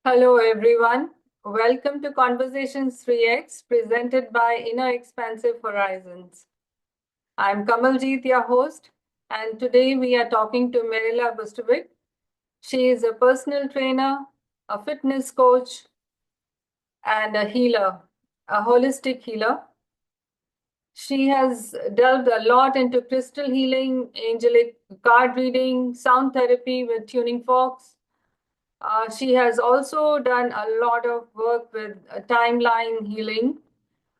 Hello, everyone. Welcome to Conversations 3X, presented by Inner Expansive Horizons. I'm Kamaljeet, your host, and today we are talking to Mirela Bustrevic. She is a personal trainer, a fitness coach, and a healer, a holistic healer. She has delved a lot into crystal healing, angelic card reading, sound therapy with tuning forks. She has also done a lot of work with timeline healing,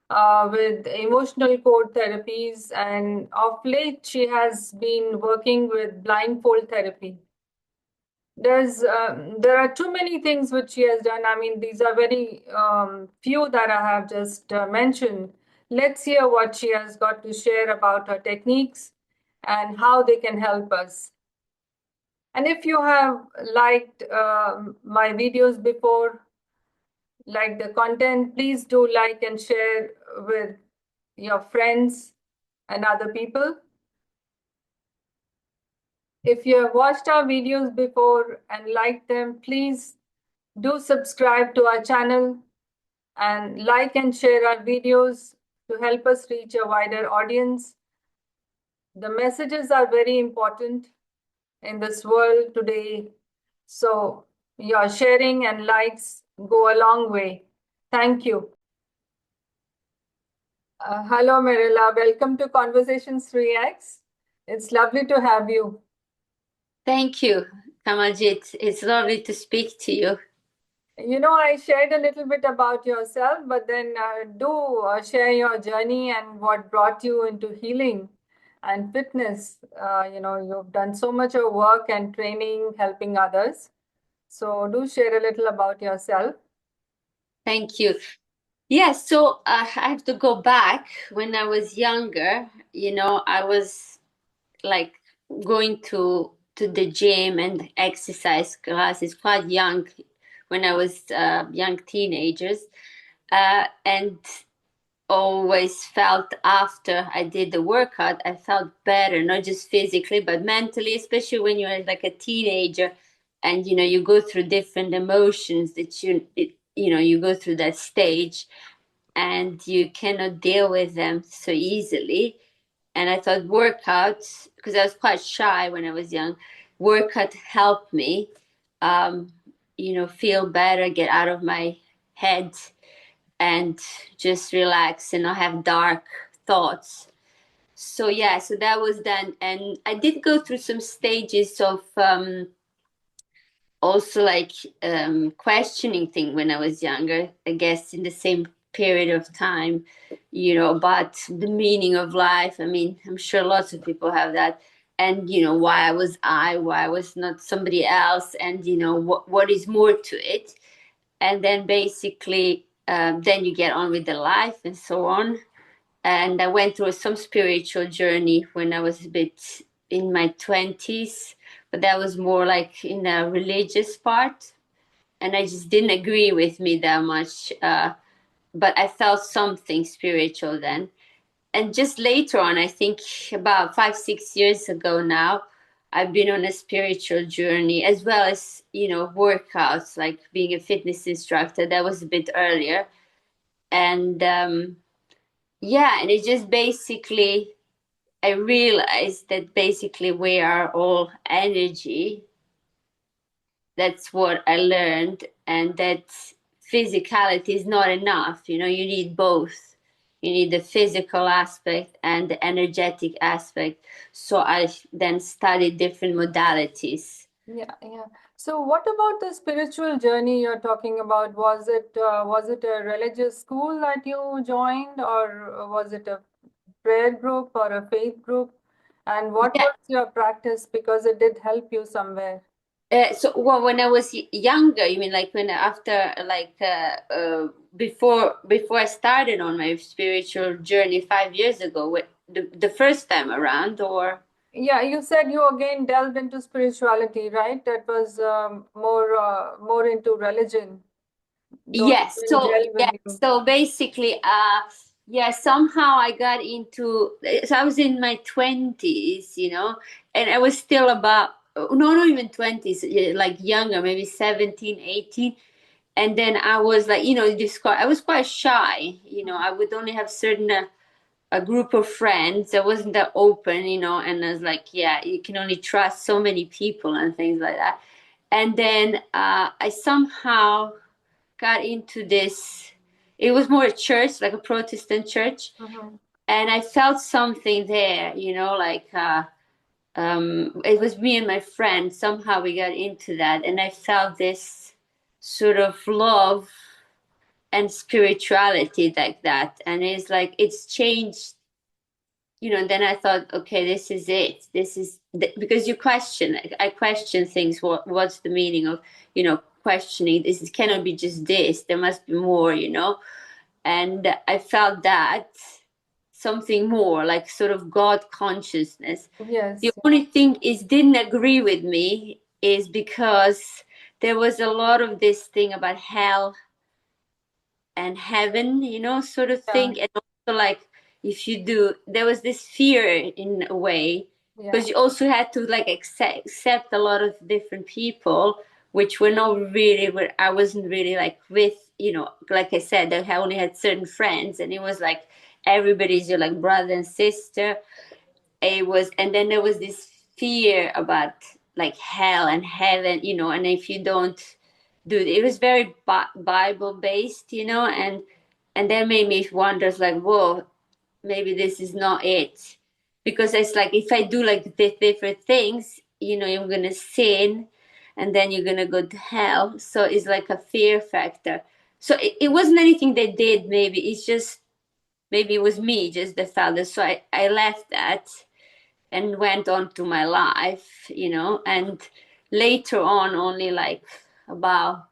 with emotional code therapies, and of late she has been working with blindfold therapy. There are too many things which she has done. I mean, these are very few that I have just mentioned. Let's hear what she has got to share about her techniques and how they can help us. And if you have liked my videos before, like the content, please do like and share with your friends and other people. If you have watched our videos before and liked them, please do subscribe to our channel and like and share our videos to help us reach a wider audience. The messages are very important in this world today. So your sharing and likes go a long way. Thank you. Hello, Mirela. Welcome to Conversations 3X. It's lovely to have you. Thank you, Kamaljeet. It's lovely to speak to you. You know, I shared a little bit about yourself, but then do share your journey and what brought you into healing and fitness. You've done so much of work and training, helping others. So do share a little about yourself. Thank you. Yes, so I have to go back when I was younger. I was like going to the gym and exercise classes quite young when I was young teenagers, and always felt after I did the workout, I felt better, not just physically, but mentally, especially when you're like a teenager and you go through different emotions that you go through that stage and you cannot deal with them so easily. And I thought workouts, because I was quite shy when I was young, workout helped me, um, feel better, get out of my head and just relax and not have dark thoughts. So yeah, so that was then, and I did go through some stages of also like questioning thing when I was younger. I guess in the same period of time, about the meaning of life. I mean, I'm sure lots of people have that, and why I was not somebody else, and what is more to it, and then basically then you get on with the life and so on. And I went through some spiritual journey when I was a bit in my 20s, but that was more like in a religious part, and I just didn't agree with me that much, but I felt something spiritual then. And just later on, I think about 5 6 years ago now, I've been on a spiritual journey as well as workouts, like being a fitness instructor. That was a bit earlier. And yeah, and it just basically, I realized that basically we are all energy. That's what I learned, and that physicality is not enough. You need both. You need the physical aspect and the energetic aspect. So I then studied different modalities. Yeah. So what about the spiritual journey you're talking about? Was it a religious school that you joined, or was it a prayer group or a faith group? And what Yeah. was your practice? Because it did help you somewhere. So well, when I was younger, you mean like when after like before I started on my spiritual journey 5 years ago, the first time around, or Yeah, you said you again delved into spirituality, right? That was more into religion. Those yes. didn't So gel yeah. with you. So basically, yeah. Somehow I got into. So I was in my 20s, and I was still about no, not even 20s, like younger, maybe 17, 18. And then I was like, I was quite shy. I would only have certain a group of friends. I wasn't that open, and I was like, yeah, you can only trust so many people and things like that. And then I somehow got into this. It was more a church, like a Protestant church, Mhm. and I felt something there, like it was me and my friend. Somehow we got into that, and I felt this sort of love and spirituality like that, and it's like it's changed. And then I thought, okay, this is it. Because you question. I question things. What's the meaning of, questioning? This cannot be just this. There must be more, And I felt that something more, like sort of God consciousness. The Yes. only thing is didn't agree with me is because there was a lot of this thing about hell and heaven, sort of Yeah. thing. And also, like, if you do, there was this fear in a way, Yeah. because you also had to like accept a lot of different people, which were not really where I wasn't really like with, like I said, I only had certain friends, and it was like everybody's your like brother and sister. It was, and then there was this fear about like hell and heaven, and if you don't do it, it was very Bible based, and that made me wonder, like, whoa, maybe this is not it, because it's like if I do like the different things, you're gonna sin, and then you're gonna go to hell. So it's like a fear factor. So it wasn't anything they did. Maybe it's just maybe it was me just that felt it. So I left that and went on to my life, and later on, only like about,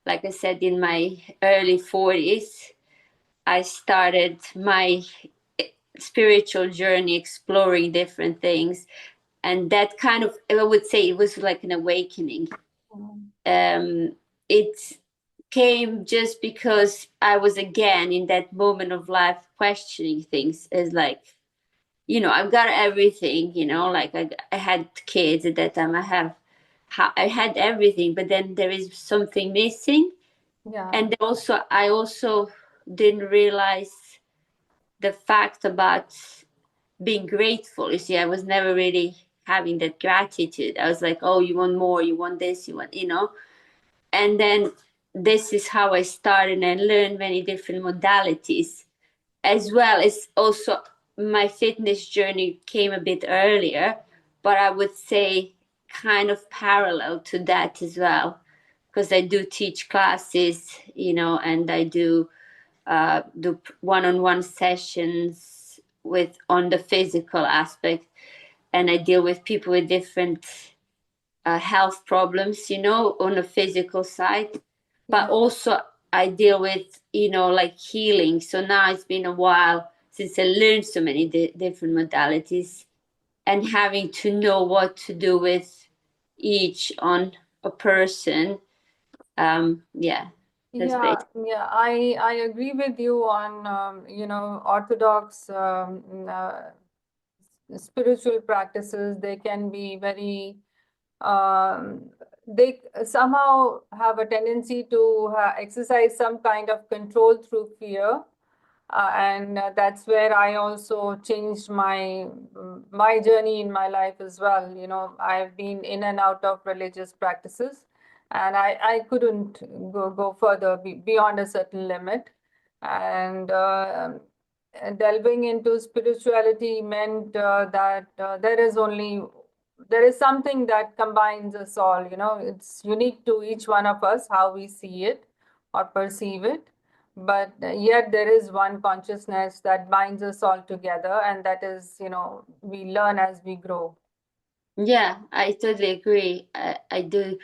like I said, in my early 40s, I started my spiritual journey, exploring different things. And that kind of, I would say it was like an awakening. Mhm. It came just because I was again in that moment of life questioning things, as like, I've got everything, like I had kids at that time. I had everything, but then there is something missing. Yeah. And also, I also didn't realize the fact about being grateful. You see, I was never really having that gratitude. I was like, oh, you want more, you want this, you want, And then this is how I started and learned many different modalities, as well as also my fitness journey came a bit earlier, but I would say kind of parallel to that as well, because I do teach classes, and I do one-on-one sessions with on the physical aspect, and I deal with people with different health problems, on the physical side, but Yeah. also I deal with, like healing. So now it's been a while since I learned so many different modalities, and having to know what to do with each on a person. Yeah, that's Yeah, basically. yeah, I agree with you on orthodox spiritual practices. They can be very they somehow have a tendency to exercise some kind of control through fear. And that's where I also changed my journey in my life as well. I've been in and out of religious practices, and I couldn't go further beyond a certain limit. And delving into spirituality meant that there is something that combines us all. It's unique to each one of us how we see it or perceive it, but yet there is one consciousness that binds us all together, and that is, we learn as we grow. Yeah, I totally agree. I do.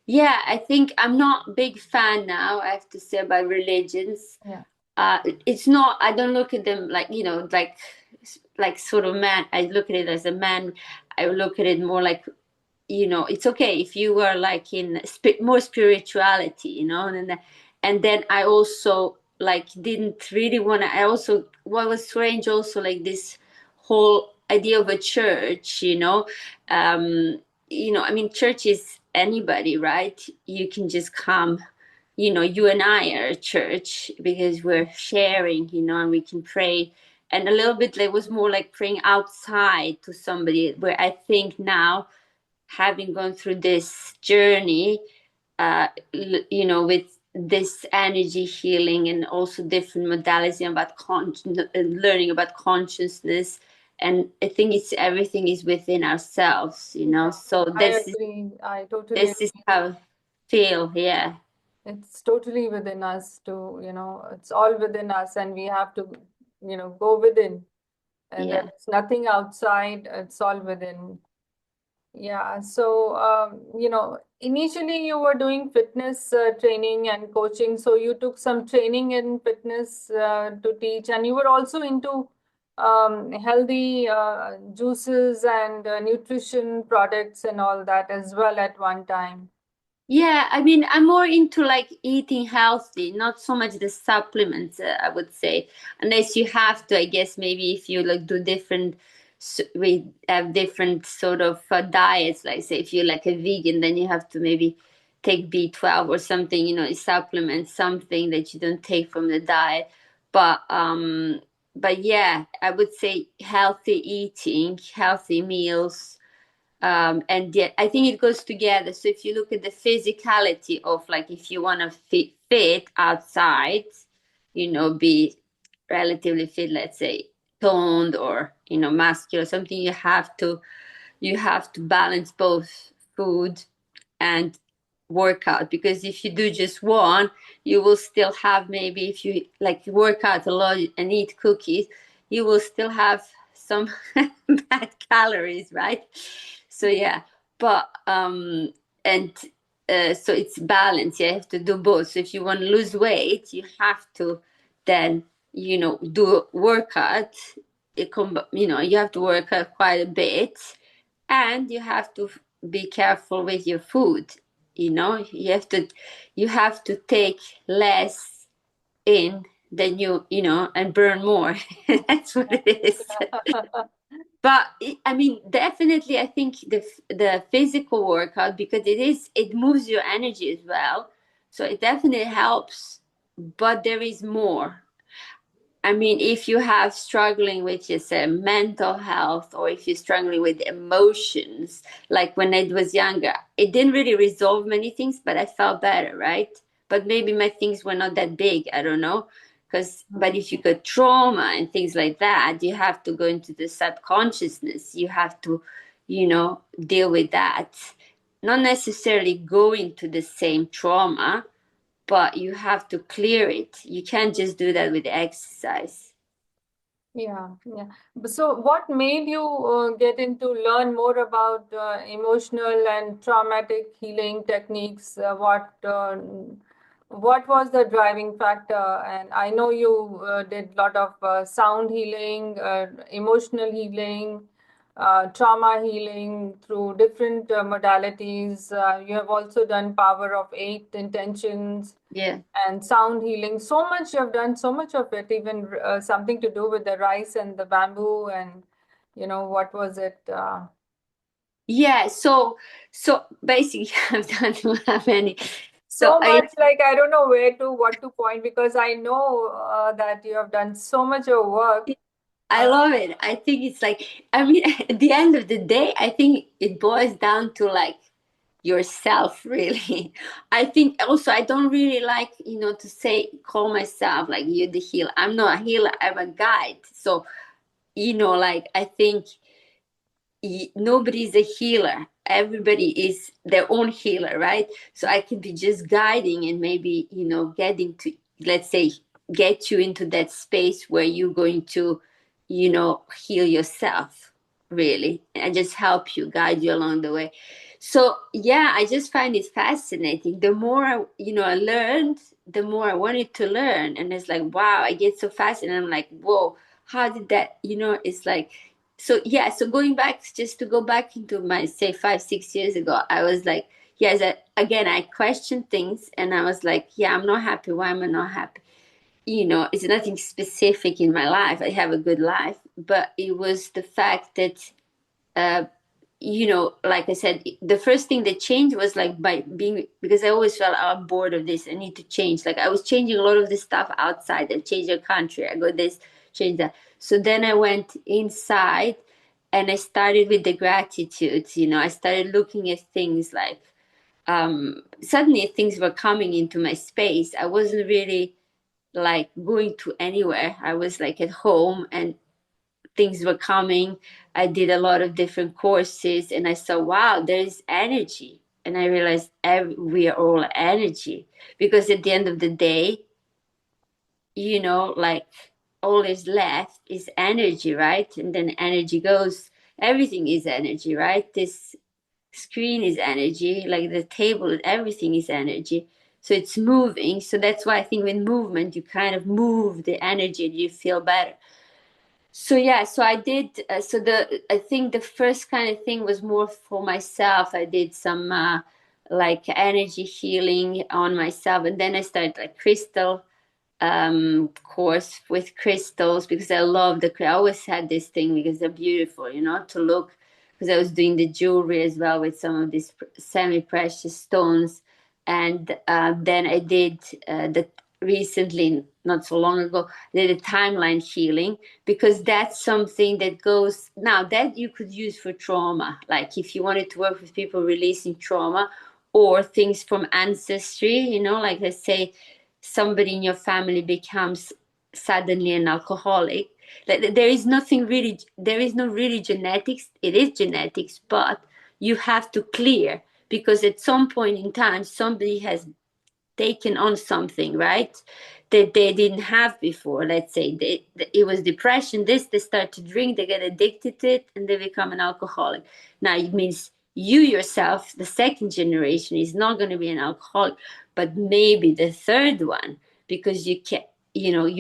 Yeah, I think I'm not a big fan now, I have to say, about religions. Yeah. It's not, I don't look at them like, like sort of man. I look at it as a man. I look at it more like, it's okay if you were like in more spirituality, and then I also like didn't really want to. I also, what was strange also, like this whole idea of a church, I mean, church is anybody, right? You can just come you and I are a church because we're sharing, and we can pray. And a little bit, it was more like praying outside to somebody, where I think now, having gone through this journey, with this energy healing and also different modalities about learning about consciousness. And I think it's everything is within ourselves, Yeah, so I this is agree. I totally this is agree. how I feel. Yeah. It's totally within us to, it's all within us, and we have to, go within. And Yeah. there's nothing outside, it's all within. Yeah. So, initially you were doing fitness training and coaching. So you took some training in fitness to teach, and you were also into healthy juices and nutrition products and all that as well at one time. Yeah, I mean, I'm more into like eating healthy, not so much the supplements, I would say. Unless you have to, I guess maybe if you like do different, we have different sort of diets. Like say if you're like a vegan, then you have to maybe take B12 or something, supplement something that you don't take from the diet. But yeah, I would say healthy eating, healthy meals, and yet I think it goes together. So if you look at the physicality of like if you want to fit outside, be relatively fit, let's say toned or muscular, something, you have to balance both food and workout, because if you do just one, you will still have, maybe if you like work out a lot and eat cookies, you will still have some bad calories, right? So yeah, but and so it's balance. You have to do both. So if you want to lose weight, you have to then do workout. You have to work out quite a bit, and you have to be careful with your food. You have to take less in than and burn more. That's what it is. But I mean, definitely I think the physical workout, because it moves your energy as well, so it definitely helps. But there is more. I mean, if you have struggling with just mental health, or if you're struggling with emotions, like when I was younger, it didn't really resolve many things, but I felt better, right? But maybe my things were not that big. I don't know. But if you got trauma and things like that, you have to go into the subconsciousness. You have to, deal with that. Not necessarily go into the same trauma, but you have to clear it. You can't just do that with exercise. Yeah, yeah. So, what made you get into learn more about emotional and traumatic healing techniques? What was the driving factor? And I know you did a lot of sound healing, emotional healing, trauma healing through different modalities. You have also done power of eight intentions Yeah. and sound healing. So much you've done, so much of it, even something to do with the rice and the bamboo, and what was it? Yeah. So basically, I've done many. So So much, like I don't know what to point, because I know that you have done so much of work. I Uh, love it. I think it's like, I mean, at the end of the day, I think it boils down to like yourself, really. I think also I don't really like, to say, call myself like you're the healer. I'm not a healer, I'm a guide. So, like I think nobody's a healer. Everybody is their own healer, right? So I can be just guiding and maybe, getting to, let's say, get you into that space where you're going to, heal yourself, really. And just help you, guide you along the way. So yeah, I just find it fascinating. The more I learned, the more I wanted to learn. And it's like, wow, I get so fascinated. I'm like, whoa, how did that, it's like, so yeah, so going back, just to go back into my, say, 5 6 years ago, I was like, yes, again, I questioned things, and I was like, yeah, I'm not happy. Why am I not happy? It's nothing specific in my life. I have a good life, but it was the fact that like I said, the first thing that changed was like by being, because I always felt I'm bored of this. I need to change. Like I was changing a lot of this stuff outside. I changed the country. I got this, change that. So then I went inside and I started with the gratitude. I started looking at things like, suddenly things were coming into my space. I wasn't really like going to anywhere. I was like at home and things were coming. I did a lot of different courses and I saw, wow, there is energy. And I realized we are all energy, because at the end of the day, like all is left is energy, right? And then energy goes, everything is energy, right? This screen is energy, like the table, everything is energy. So it's moving. So that's why I think with movement, you kind of move the energy and you feel better. So yeah, so I did. I think the first kind of thing was more for myself. I did some like energy healing on myself, and then I started like crystal course with crystals, because I love I always had this thing because they're beautiful, to look. Because I was doing the jewelry as well with some of these semi-precious stones, and then I did the recently, not so long ago, did a timeline healing, because that's something that goes now that you could use for trauma. Like if you wanted to work with people releasing trauma or things from ancestry, like let's say somebody in your family becomes suddenly an alcoholic. There is nothing really, there is no really genetics. It is genetics, but you have to clear, because at some point in time somebody has taken on something, right, that they didn't have before. Let's say it was depression, they start to drink, they get addicted to it, and they become an alcoholic. Now it means you yourself, the second generation, is not going to be an alcoholic, but maybe the third one, because you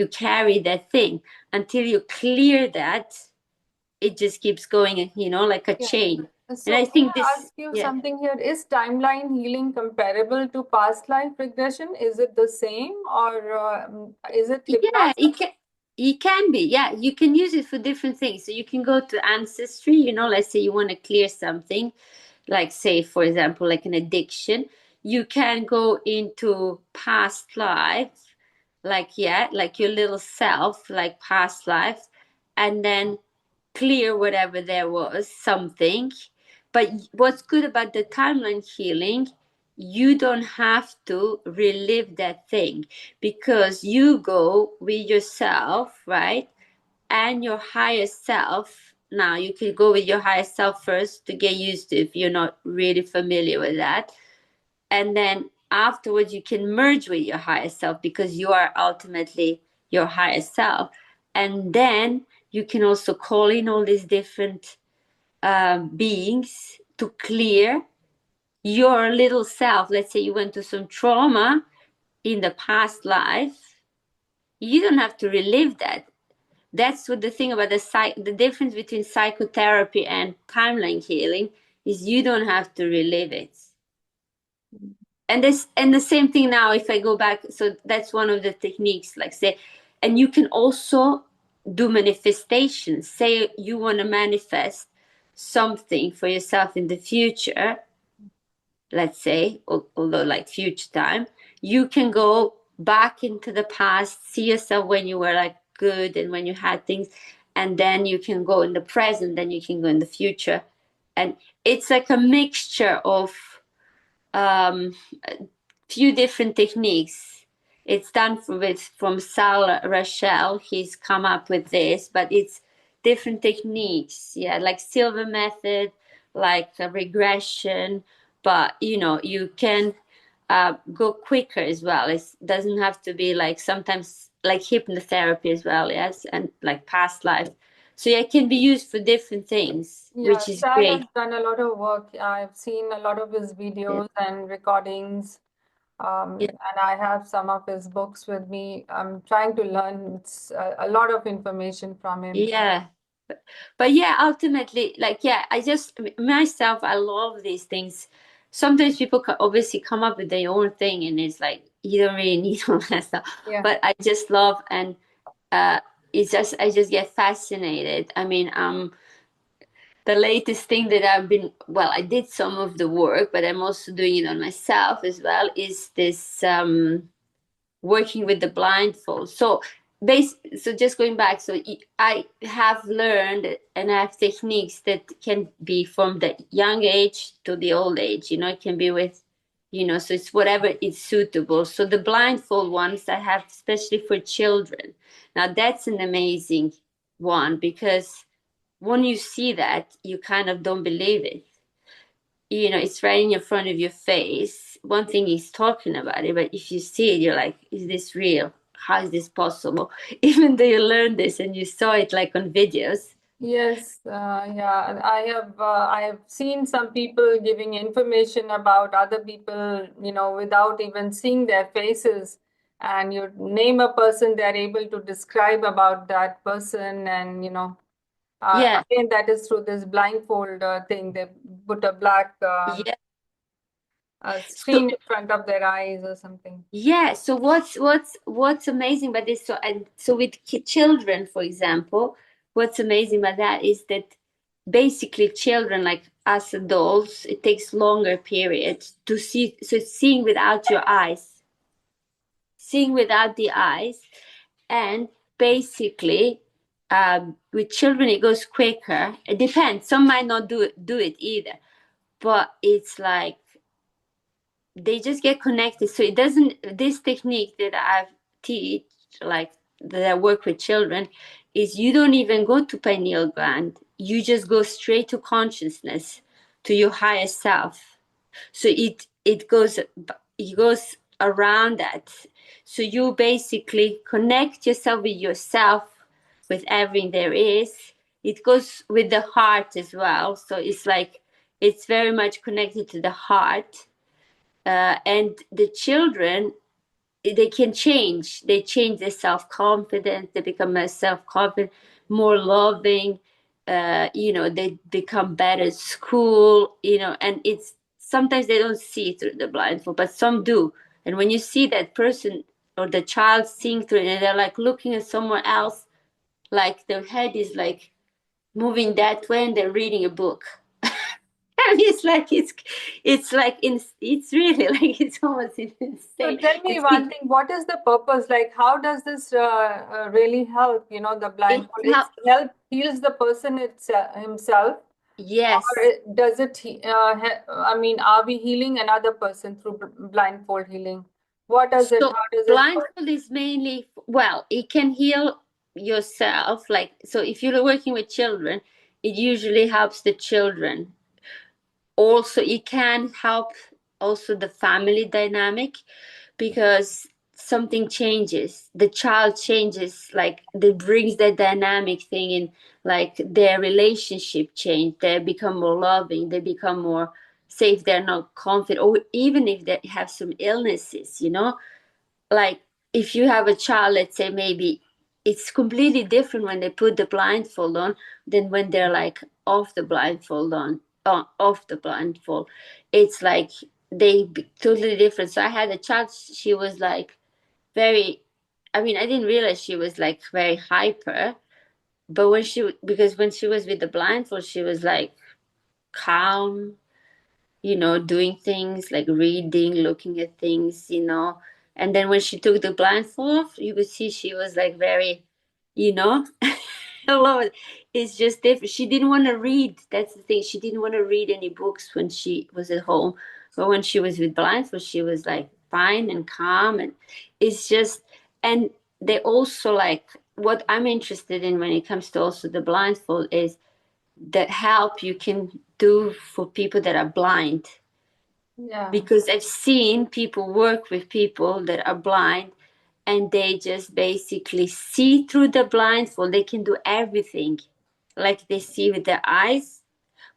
carry that thing until you clear that. It just keeps going, like a Yeah. chain. And So I may think I this, ask you yeah. something here? Is timeline healing comparable to past life regression? Is it the same, or is it Yeah, hypnosis? it can be. Yeah, you can use it for different things. So you can go to ancestry, let's say you want to clear something, like say, for example, like an addiction. You can go into past life, like yeah, like your little self, like past life, and then clear whatever there was, something. But what's good about the timeline healing, you don't have to relive that thing, because you go with yourself, right? And your higher self. Now, you can go with your higher self first to get used to, if you're not really familiar with that. And then afterwards, you can merge with your higher self, because you are ultimately your higher self. And then you can also call in all these different beings to clear your little self. Let's say you went to some trauma in the past life, you don't have to relive that. That's what the thing about the difference between psychotherapy and timeline healing is, you don't have to relive it. And the same thing now, if I go back, so that's one of the techniques, like say. And you can also do manifestation. Say you want to manifest something for yourself in the future, let's say, although like future time, you can go back into the past, see yourself when you were like good and when you had things, and then you can go in the present, then you can go in the future. And it's like a mixture of um, few different techniques. It's done from Sal Rachel. He's come up with this, but it's different techniques. Yeah, like silver method, like a regression, but you can go quicker as well. It doesn't have to be like, sometimes like hypnotherapy as well. Yes, and like past life. So yeah, it can be used for different things, Yeah, which is Sal has great. done a lot of work. I've seen a lot of his Yeah. videos and recordings, Yeah. and I have some of his books with me. I'm trying to learn a lot of information from him. Yeah. But yeah, ultimately, like, yeah, I just myself, I love these things. Sometimes people obviously come up with their own thing, and it's like you don't really need all that stuff. Yeah. But I just love, and uh, it's just I just get fascinated. I mean, the latest thing that I did some of the work, but I'm also doing it on myself as well, is this working with the blindfold. So just going back, so I have learned and I have techniques that can be from the young age to the old age. It can be with, so it's whatever is suitable. So the blindfold ones I have especially for children. Now that's an amazing one, because when you see that, you kind of don't believe it. It's right in your front of your face. One thing he's talking about it, but if you see it, you're like, is this real? How is this possible? Even though you learned this and you saw it like on videos. Yes, yeah, and I have seen some people giving information about other people, without even seeing their faces. And you name a person, they're able to describe about that person, and Yeah, again, that is through this blindfold thing. They put a black yeah. screen So in front of their eyes or something. yeah. So what's amazing about this? So with children, for example, what's amazing about that is that basically children, like us adults, it takes longer period to see. So seeing without your eyes, seeing without the eyes, and basically with children it goes quicker. It depends, some might not do it either, but it's like they just get connected. So it doesn't, this technique that I teach, like that I work with children, is you don't even go to pineal gland, you just go straight to consciousness, to your higher self. So it goes around that. So you basically connect yourself with yourself, with everything there is. It goes with the heart as well, so it's like it's very much connected to the heart. And the children, they can change, they change their self-confidence, they become more self-confident, more loving. They become better at school, and it's sometimes they don't see through the blindfold, but some do. And when you see that person or the child seeing through it, and they're like looking at somewhere else, like their head is like moving that way and they're reading a book. And it's really like it's almost So insane. tell me It's one thing, what is the purpose? Like, how does this really help, the it's blindfold? how It's heals the person himself, or yes. does it, I mean, are we healing another person through blindfold healing? What does it, So how does it work? blindfold is mainly, well, it can heal yourself. Like, so if you're working with children, it usually helps the children. Also, it can help also the family dynamic, because something changes, the child changes, like that brings that dynamic thing in, like their relationship change, they become more loving, they become more safe, they're not confident, or even if they have some illnesses, like if you have a child, let's say, maybe it's completely different when they put the blindfold on than when they're like off the blindfold off the blindfold. It's like they be totally different. So I had a child, she was like very, I mean, I didn't realize she was like very hyper, but because when she was with the blindfold, she was like calm, doing things like reading, looking at things, And then when she took the blindfold off, you could see she was like very, you know, hello. It's just different. She didn't want to read. That's the thing. She didn't want to read any books when she was at home. But when she was with blindfold, she was like fine and calm. And it's just, and they also like, what I'm interested in when it comes to also the blindfold is the help you can do for people that are blind, Yeah, because I've seen people work with people that are blind, and they just basically see through the blindfold. They can do everything like they see with their eyes,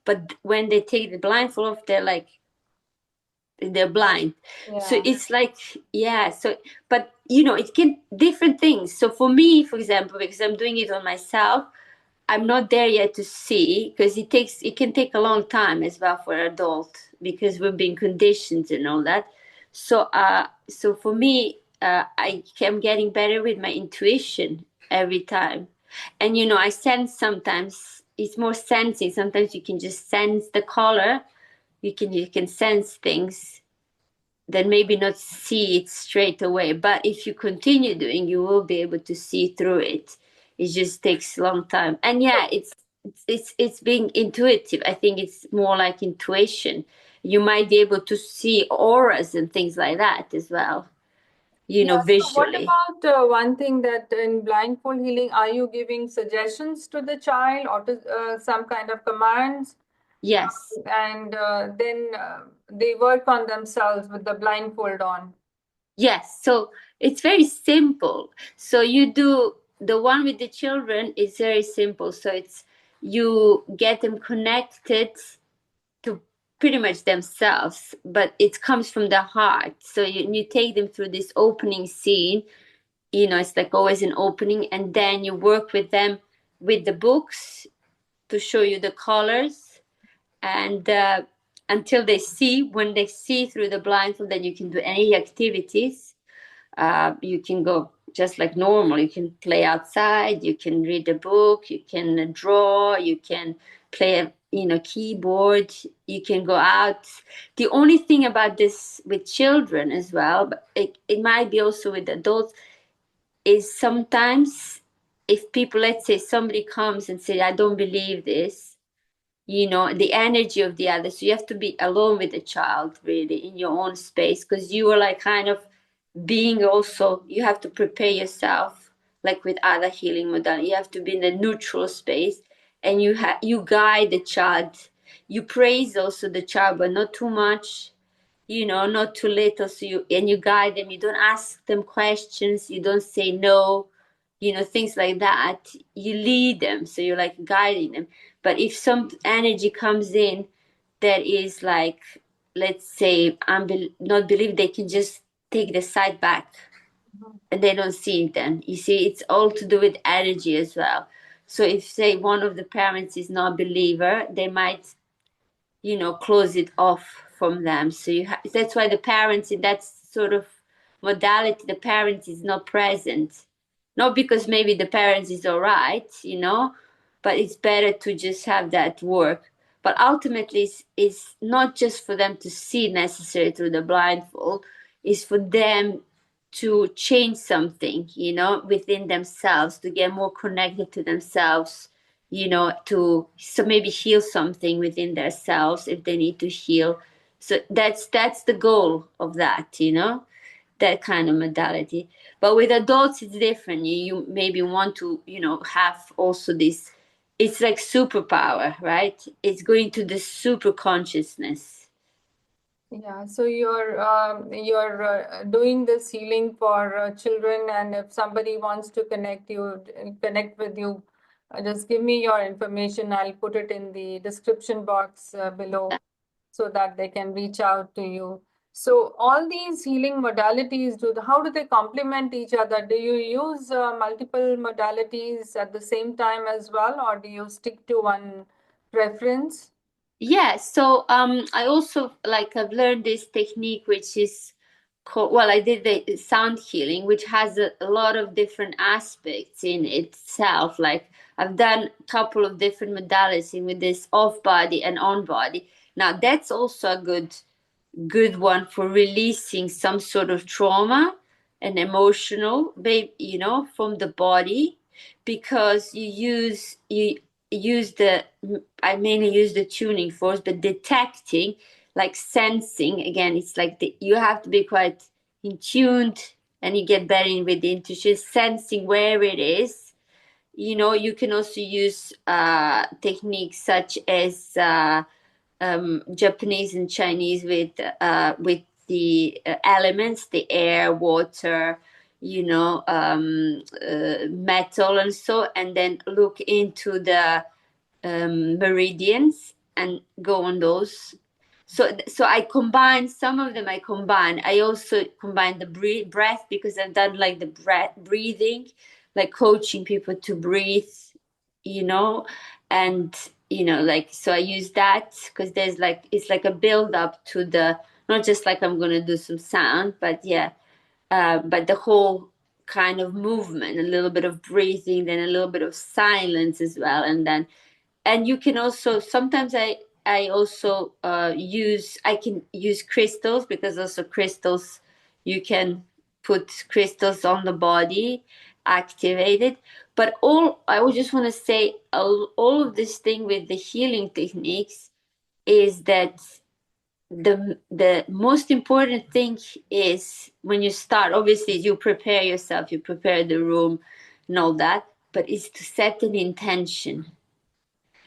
but when they take the blindfold off, they're blind. So yeah, it's like, yeah, so, but it can different things. So for me, for example, because I'm doing it on myself, I'm not there yet to see, because it can take a long time as well for an adult, because we're being conditioned and all that. So for me, I am getting better with my intuition every time, and I sense sometimes it's more sensing. Sometimes you can just sense the color. You can sense things, then maybe not see it straight away. But if you continue doing, you will be able to see through it. It just takes a long time. And yeah, it's being intuitive. I think it's more like intuition. You might be able to see auras and things like that as well, Yeah, so what visually. about one thing that in blindfold healing, are you giving suggestions to the child or to some kind of commands? Yes. And then they work on themselves with the blindfold on. Yes, so it's very simple. So you do the one with the children is very simple. So it's you get them connected to pretty much themselves, but it comes from the heart. So you take them through this opening scene. It's like always an opening, and then you work with them with the books to show you the colors, and until they see. When they see through the blindfold, then you can do any activities. You can go just like normal. You can play outside. You can read a book. You can draw. You can play a keyboard. You can go out. The only thing about this with children as well, but it might be also with adults, is sometimes if people, let's say somebody comes and say, I don't believe this, the energy of the other. So you have to be alone with the child, really, in your own space, because you are like kind of being also, you have to prepare yourself, like with other healing modalities. You have to be in the neutral space, and you guide the child. You praise also the child, but not too much, not too little. So you guide them. You don't ask them questions. You don't say no, things like that. You lead them. So you're like guiding them. But if some energy comes in that is like, let's say, not believe, they can just take the side back Mhm. and they don't see it then. You see, it's all to do with energy as well. So if, say, one of the parents is not a believer, they might close it off from them. So that's why the parents in that sort of modality, the parent is not present. Not because maybe the parents is all right, but it's better to just have that work. But ultimately, it's not just for them to see necessarily through the blindfold, it's for them to change something, within themselves, to get more connected to themselves, to so maybe heal something within themselves if they need to heal. So that's the goal of that, that kind of modality. But with adults it's different. You maybe want to, have also this, it's like superpower, right? It's going to the super consciousness. Yeah, so you're doing this healing for children, and if somebody wants to connect with you, just give me your information. I'll put it in the description box below so that they can reach out to you. So all these healing modalities, how do they complement each other? Do you use multiple modalities at the same time as well, or do you stick to one preference? Yeah, so I also, like, I've learned this technique which is called, well, I did the sound healing, which has a lot of different aspects in itself. Like, I've done a couple of different modalities with this off body and on body. Now that's also a good one for releasing some sort of trauma and emotional, from the body, because you use the, I mainly use the tuning force, but detecting, like sensing, again, it's like you have to be quite in tuned, and you get better in with the intuition, sensing where it is. You can also use techniques such as Japanese and Chinese with the elements, the air, water, metal, and so, and then look into the meridians and go on those. So I combine some of them. I also combine the breath, because I've done like the breathing, like coaching people to breathe, you know, and like, so I use that because there's like, it's like a build up to the, not just like I'm gonna do some sound, but yeah, but the whole kind of movement, a little bit of breathing, then a little bit of silence as well, and then And you can also sometimes I also I can use crystals, because also crystals, you can put crystals on the body, activate it. But all I would just want to say, all of this thing with the healing techniques is that the most important thing is, when you start, obviously you prepare yourself, you prepare the room and all that, but it's to set an intention.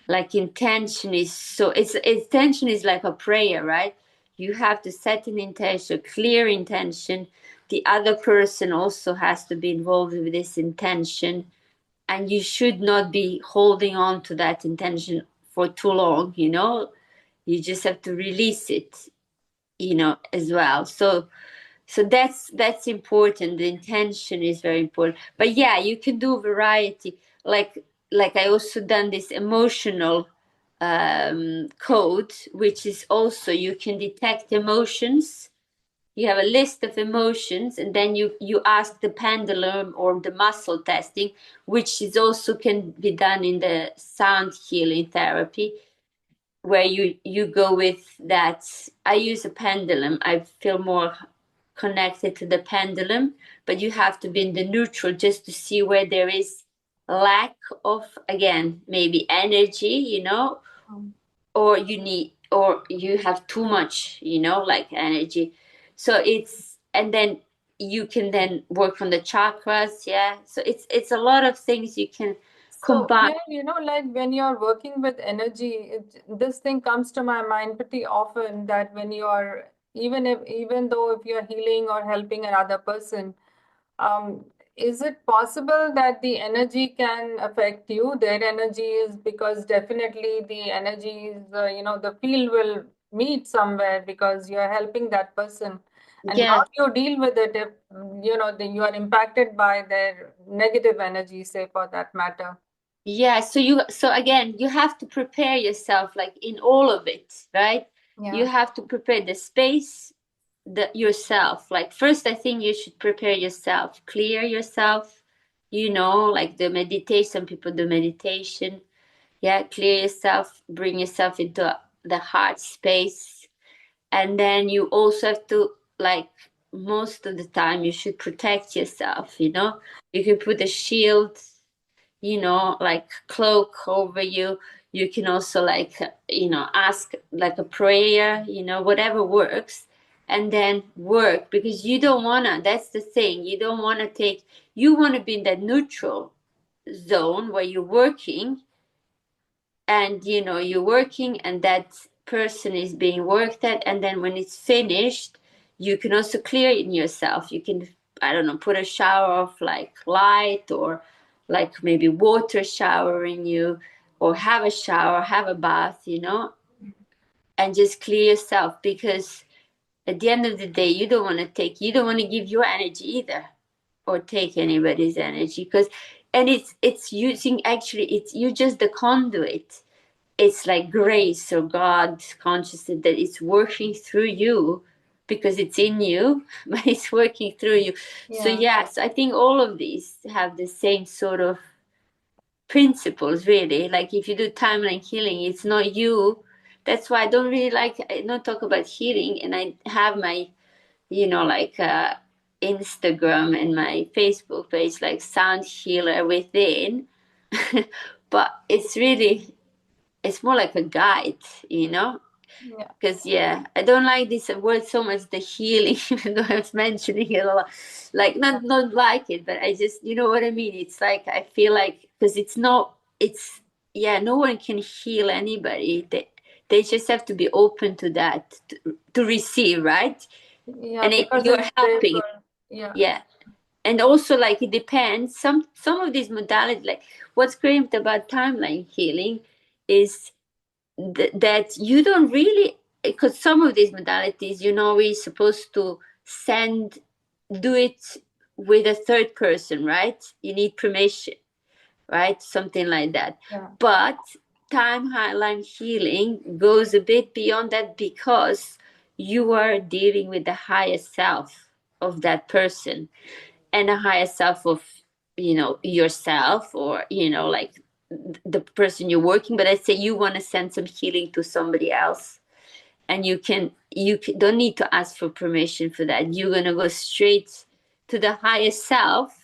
Like intention is so, it's intention is like a prayer, right? You have to set an intention, clear intention. The other person also has to be involved with this intention, and you should not be holding on to that intention for too long, you know. You just have to release it, you know, as well. So that's important. The intention is very important. But yeah, you can do variety. Like I also done this emotional code, which is also, you can detect emotions. You have a list of emotions, and then you ask the pendulum or the muscle testing, which is also can be done in the sound healing therapy, where you go with that. I use a pendulum. I feel more connected to the pendulum, but you have to be in the neutral just to see where there is lack of, again, maybe energy, you know, or you need, or you have too much, you know, like energy. So it's, and then you can then work on the chakras. Yeah, so it's a lot of things you can So, combine. yeah, like when you're working with energy, this thing comes to my mind pretty often, that when you're, even though if you're healing or helping another person, um, is it possible that the energy can affect you? Their energy is, because definitely the energy is, the field will meet somewhere because you're helping that person. And how Yeah. do you deal with it if, you are impacted by their negative energy, say, for that matter? Yeah, so again, you have to prepare yourself, like in all of it, right? You Yeah. have to prepare the space, the yourself. Like first, I think you should prepare yourself, clear yourself, you know, like the meditation, some people do meditation. Yeah, clear yourself, bring yourself into the heart space. And then you also have to, like, most of the time you should protect yourself, you know. You can put a shield, you know, like cloak over you. You can also, like, you know, ask like a prayer, you know, whatever works, and then work, because you don't wanna, that's the thing, you don't wanna take, you wanna be in that neutral zone where you're working, and you know you're working and that person is being worked at, and then when it's finished, you can also clear it in yourself. You can, I don't know, put a shower of like light, or like maybe water showering you, or have a shower, have a bath, you know, and just clear yourself, because at the end of the day, you don't want to take, you don't want to give your energy either, or take anybody's energy, because, and it's using, actually it's, you just the conduit. It's like grace or God consciousness that it's working through you, because it's in you, but it's working through you. So Yeah. yes, I think all of these have the same sort of principles, really. Like if you do timeline healing, it's not you. That's why I don't really like, I don't talk about healing, and I have my, you know, like Instagram and my Facebook page, like Sound Healer Within. But it's really, it's more like a guide, you know? Yeah. Because, yeah, I don't like this word so much, the healing, even though I was mentioning it a lot. Like, not like it, but I just, you know what I mean? It's like, I feel like, because it's not, it's, yeah, no one can heal anybody. They just have to be open to that, to receive, right? Yeah, And because you're it's there helping. for, yeah. Yeah. And also, like, it depends. Some of these modalities, like, what's great about timeline healing is that you don't really, because some of these modalities, you know, we're supposed to send, do it with a third person, right? You need permission, right? Something like that. Yeah. But timeline healing goes a bit beyond that, because you are dealing with the higher self of that person, and a higher self of, you know, yourself, or, you know, like the person you're working, but let's say you want to send some healing to somebody else, and don't need to ask for permission for that. You're going to go straight to the higher self.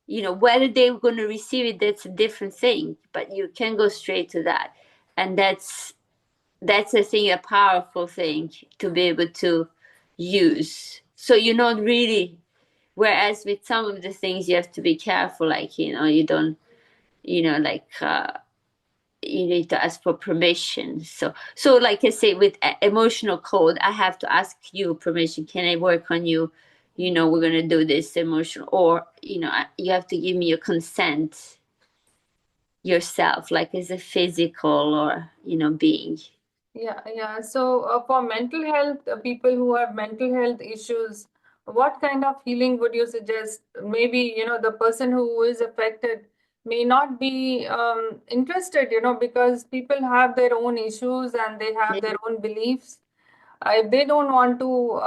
Whether they're going to receive it, that's a different thing, but you can go straight to that. And that's I think a powerful thing to be able to use. So you're not really, whereas with some of the things you have to be careful, like you don't, like you need to ask for permission. So like I say, with emotional code, I have to ask you permission. Can I work on you? We're going to do this emotional, or you have to give me your consent yourself, like as a physical or being. Yeah, yeah. So for mental health, people who have mental health issues, what kind of healing would you suggest? Maybe, the person who is affected may not be interested, because people have their own issues and they have their own beliefs. If they don't want to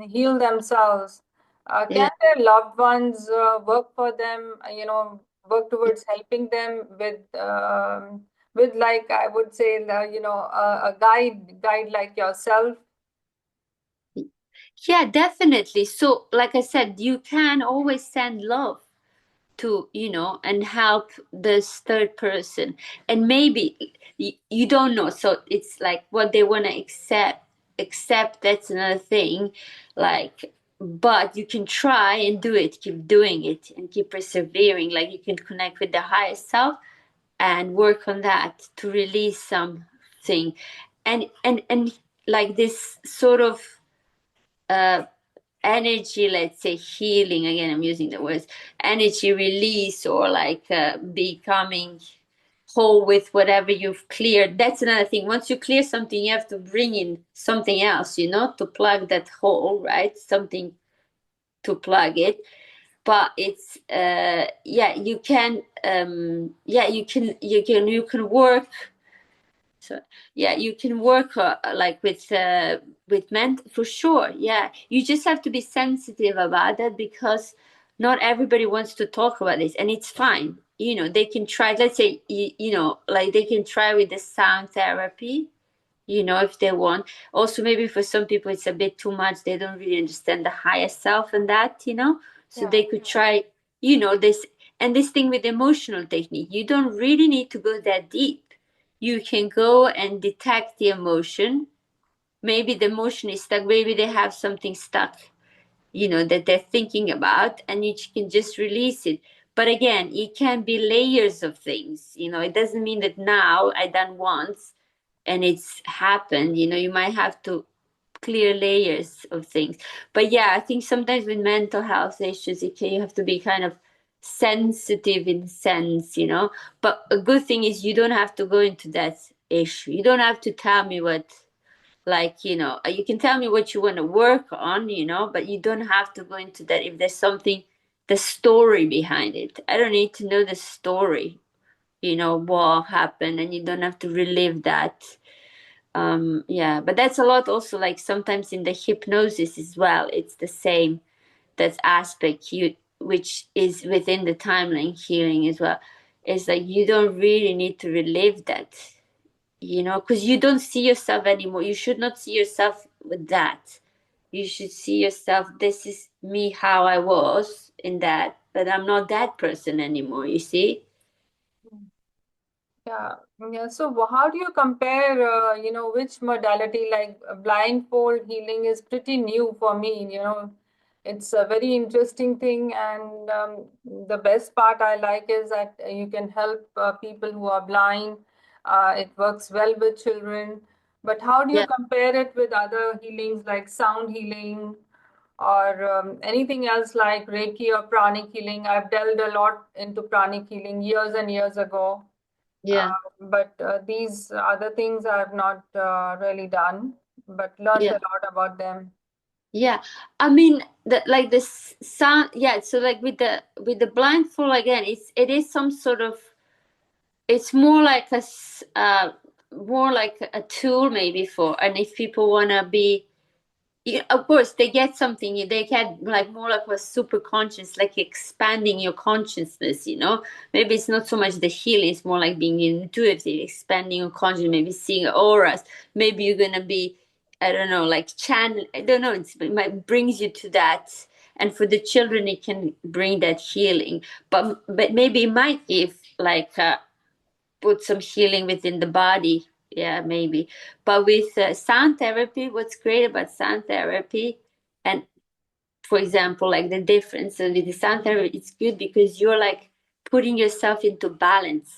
heal themselves, can Yeah. their loved ones work for them, work towards helping them with like I would say, a guide like yourself? Yeah, definitely. So, like I said, you can always send love to, and help this third person. And maybe you don't know. So it's like what they want to accept, that's another thing. Like, but you can try and do it, keep doing it and keep persevering. Like you can connect with the higher self and work on that to release something. And like this sort of uh energy, let's say healing, again I'm using the words energy release, or like becoming whole with whatever you've cleared. That's another thing. Once you clear something, you have to bring in something else, to plug that hole, right? Something to plug it. But it's yeah, you can yeah, you can work. So yeah, you can work like with men for sure. Yeah, you just have to be sensitive about that, because not everybody wants to talk about this, and it's fine. They can try. Let's say like they can try with the sound therapy. If they want. Also, maybe for some people it's a bit too much. They don't really understand the higher self and that. So Yeah. they could try. This, and this thing with emotional technique. You don't really need to go that deep. You can go and detect the emotion. Maybe the emotion is stuck. Maybe they have something stuck, that they're thinking about, and you can just release it. But again, it can be layers of things. It doesn't mean that now I done once and it's happened. You might have to clear layers of things. But yeah, I think sometimes with mental health issues, you have to be kind of sensitive in sense. But a good thing is you don't have to go into that issue. You don't have to tell me what, like, you can tell me what you want to work on, but you don't have to go into that. If there's something, the story behind it, I don't need to know the story, what happened, and you don't have to relive that. Yeah, but that's a lot also, like sometimes in the hypnosis as well, it's the same. That aspect, which is within the timeline healing as well. It's like you don't really need to relive that, because you don't see yourself anymore. You should not see yourself with that. You should see yourself, this is me, how I was in that, but I'm not that person anymore, you see. Yeah, yeah. So how do you compare, which modality, like blindfold healing is pretty new for me. It's a very interesting thing, and the best part I like is that you can help people who are blind. It works well with children. But how do you Yeah, compare it with other healings like sound healing or anything else like Reiki or pranic healing? I've delved a lot into pranic healing years and years ago. yeah, But these other things I have not really done, but learned yeah, a lot about them. yeah. I mean, like this sound. Yeah. So like with the blindfold, again, it is some sort of. It's more like more like a tool maybe for, and if people wanna be Yeah, of course they get something, they get like more like a super conscious, like expanding your consciousness, maybe it's not so much the healing, it's more like being intuitive, expanding your consciousness, maybe seeing auras, maybe you're gonna be, I don't know, like channel, I don't know, it might brings you to that. And for the children it can bring that healing, but maybe it might give like put some healing within the body. Yeah, maybe. But with sound therapy, what's great about sound therapy, and for example, like the difference with the sound therapy, it's good because you're like putting yourself into balance.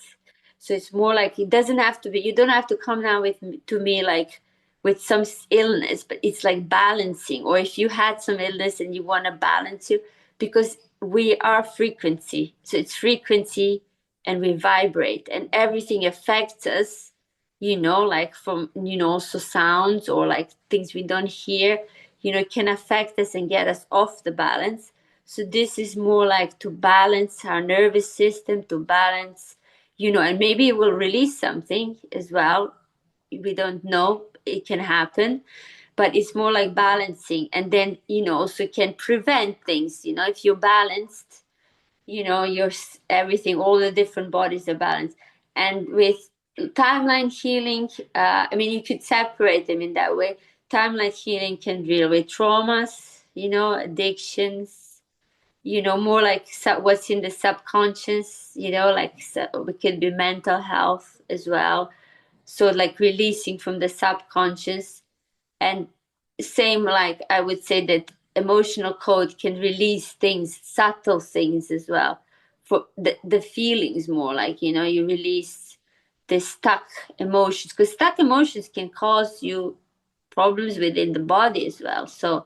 So it's more like it doesn't have to be, you don't have to come down to me like with some illness, but it's like balancing. Or if you had some illness and you want to balance you, because we are frequency. So it's frequency and we vibrate and everything affects us, like from, also sounds or like things we don't hear, it can affect us and get us off the balance. So this is more like to balance our nervous system, to balance, and maybe it will release something as well. We don't know. It can happen. But it's more like balancing. And then, also can prevent things. If you're balanced, your everything, all the different bodies are balanced. And with timeline healing, I mean, you could separate them in that way. Timeline healing can deal with traumas, addictions, more like what's in the subconscious, like it could be mental health as well. So like releasing from the subconscious. And same, like I would say that emotional code can release things, subtle things as well, for the feelings, more like, you release the stuck emotions, because stuck emotions can cause you problems within the body as well. So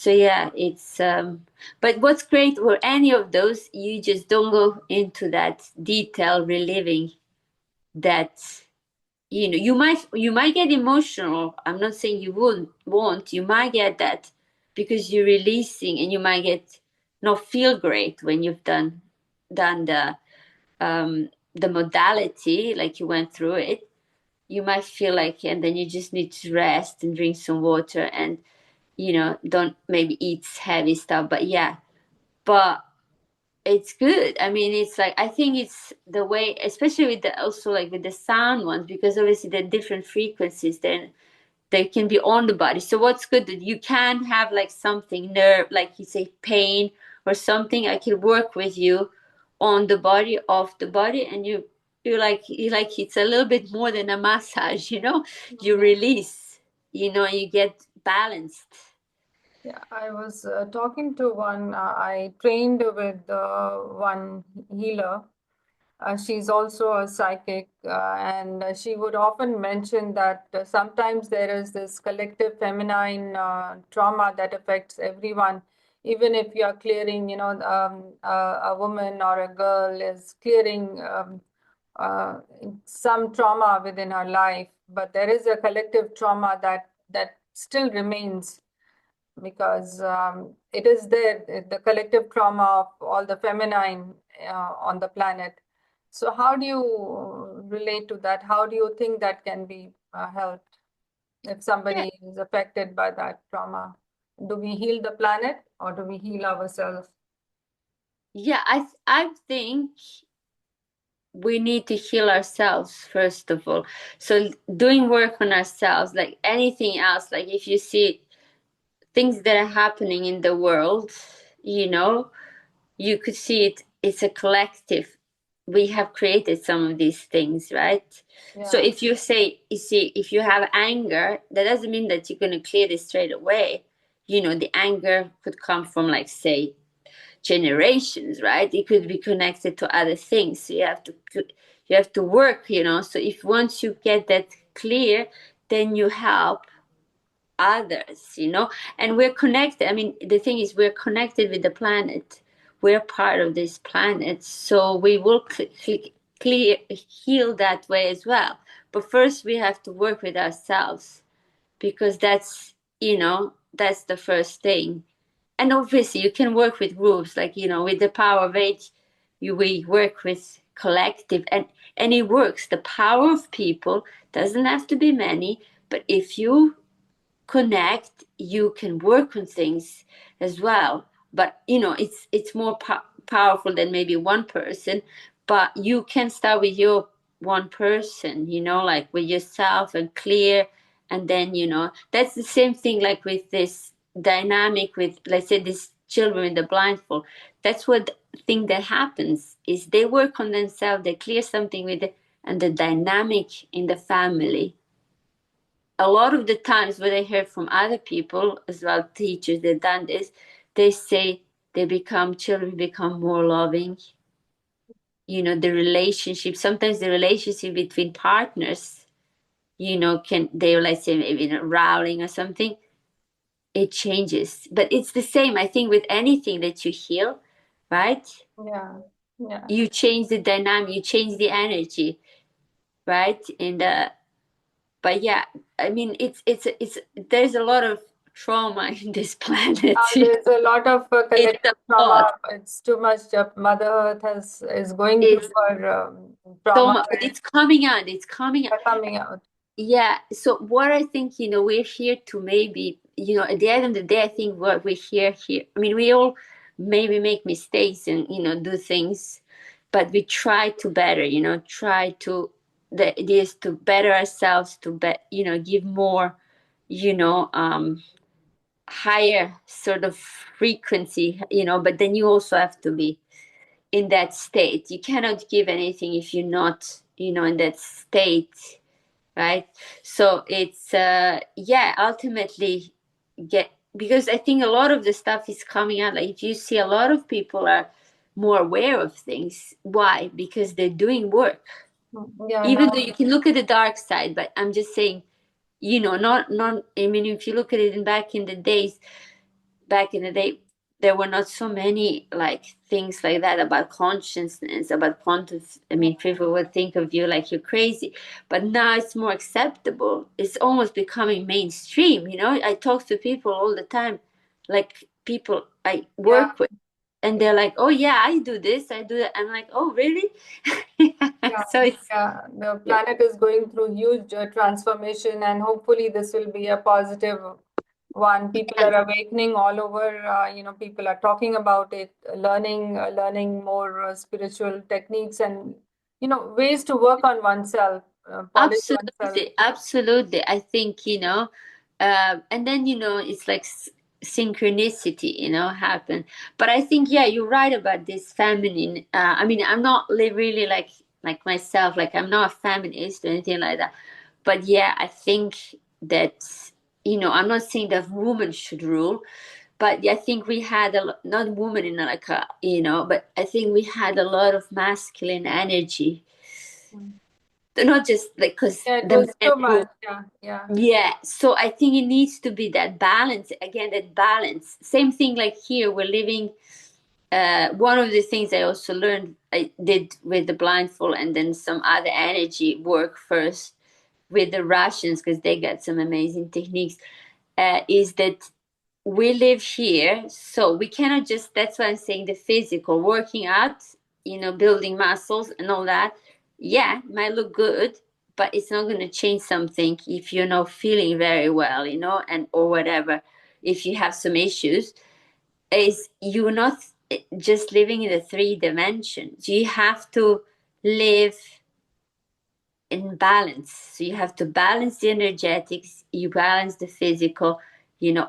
yeah, it's but what's great for any of those, you just don't go into that detail reliving that. You might get emotional. I'm not saying you won't. You might get that because you're releasing, and you might get not feel great when you've done the modality, like you went through it. You might feel like, and then you just need to rest and drink some water, and don't maybe eat heavy stuff. But yeah, but it's good. I mean, it's like, I think it's the way, especially with the, also like with the sound ones, because obviously the different frequencies, then they can be on the body. So what's good that you can have like something nerve, like you say, pain or something. I can work with you on the body, off the body, and you like it's a little bit more than a massage. You release, you get balanced. Yeah, I was talking to one, I trained with one healer. She's also a psychic, and she would often mention that sometimes there is this collective feminine trauma that affects everyone. Even if you're clearing, a woman or a girl is clearing uh, some trauma within her life, but there is a collective trauma that still remains because it is there, the collective trauma of all the feminine on the planet. So, how do you relate to that? How do you think that can be helped if Yeah, somebody is affected by that trauma? Do we heal the planet or do we heal ourselves? yeah. I think we need to heal ourselves first of all. So doing work on ourselves, like anything else, like if you see things that are happening in the world, you know you could see it's a collective. We have created some of these things, right? So Yeah, if you see, if you have anger, that doesn't mean that you're going to clear this straight away. The anger could come from, like, say, generations, right? It could be connected to other things. So you have to work, so if once you get that clear, then you help others, and we're connected. I mean, the thing is, we're connected with the planet. We're part of this planet, so we will clear heal that way as well. But first we have to work with ourselves, because that's the first thing. And obviously you can work with groups, like, with the power of eight, we work with collective, and it works. The power of people doesn't have to be many, but if you connect, you can work on things as well. But it's more powerful than maybe one person. But you can start with your one person, like with yourself and clear. And then that's the same thing like with this dynamic with, let's say, these children with the blindfold. That's what thing that happens is they work on themselves, they clear something with it, and the dynamic in the family. A lot of the times what I heard from other people as well, teachers that done this, they say children become more loving. The relationship, sometimes the relationship between partners, can, they, let's say, maybe rowling or something, it changes. But it's the same, I think, with anything that you heal, right? Yeah. Yeah. You change the dynamic, you change the energy, right? And but yeah, I mean, it's there's a lot of trauma in this planet. There's a lot of It's a collective trauma. lot. It's too much. Mother Earth is going through It's her so trauma much, but it's coming out. It's coming out. coming out. Yeah. So what I think, we're here to maybe, at the end of the day, I think what we're here. I mean, we all maybe make mistakes and do things, but we try to better. Try to the idea is to better ourselves, to give more, you know, um, higher sort of frequency. But then you also have to be in that state. You cannot give anything if you're not, in that state, right? So it's yeah, ultimately get, because I think a lot of the stuff is coming out. Like if you see, a lot of people are more aware of things. Why? Because they're doing work. Yeah, Even now. though you can look at the dark side, but I'm just saying, not I mean, if you look at it back in the day, there were not so many like things like that about consciousness, about quantum. I mean, people would think of you like you're crazy, but now it's more acceptable. It's almost becoming mainstream. I talk to people all the time, like people I Yeah. work with, and they're like, "Oh yeah, I do this, I do that." I'm like, "Oh really?" Yeah, So it's yeah, the yeah, planet is going through huge transformation, and hopefully this will be a positive one. People and are awakening all over. People are talking about it, learning more spiritual techniques, and ways to work on oneself, polish oneself. absolutely, absolutely. I think, and then, it's like synchronicity, happen. But I think, yeah, you're right about this feminine. I mean, I'm not really like myself, like I'm not a feminist or anything like that. But yeah, I think that, I'm not saying that women should rule, but yeah, I think we had not women in like a, but I think we had a lot of masculine energy, Mm. not just like because Yeah, it the was men too rule. much. Yeah, yeah. Yeah, so I think it needs to be that balance again. That balance, same thing like here we're living. One of the things I also learned, I did with the blindfold and then some other energy work first with the Russians, because they got some amazing techniques, is that we live here, so we cannot just, that's why I'm saying the physical working out, building muscles and all that, yeah, might look good, but it's not going to change something if you're not feeling very well, and or whatever. If you have some issues, is you're not just living in the three dimensions. You have to live in balance. So you have to balance the energetics, you balance the physical,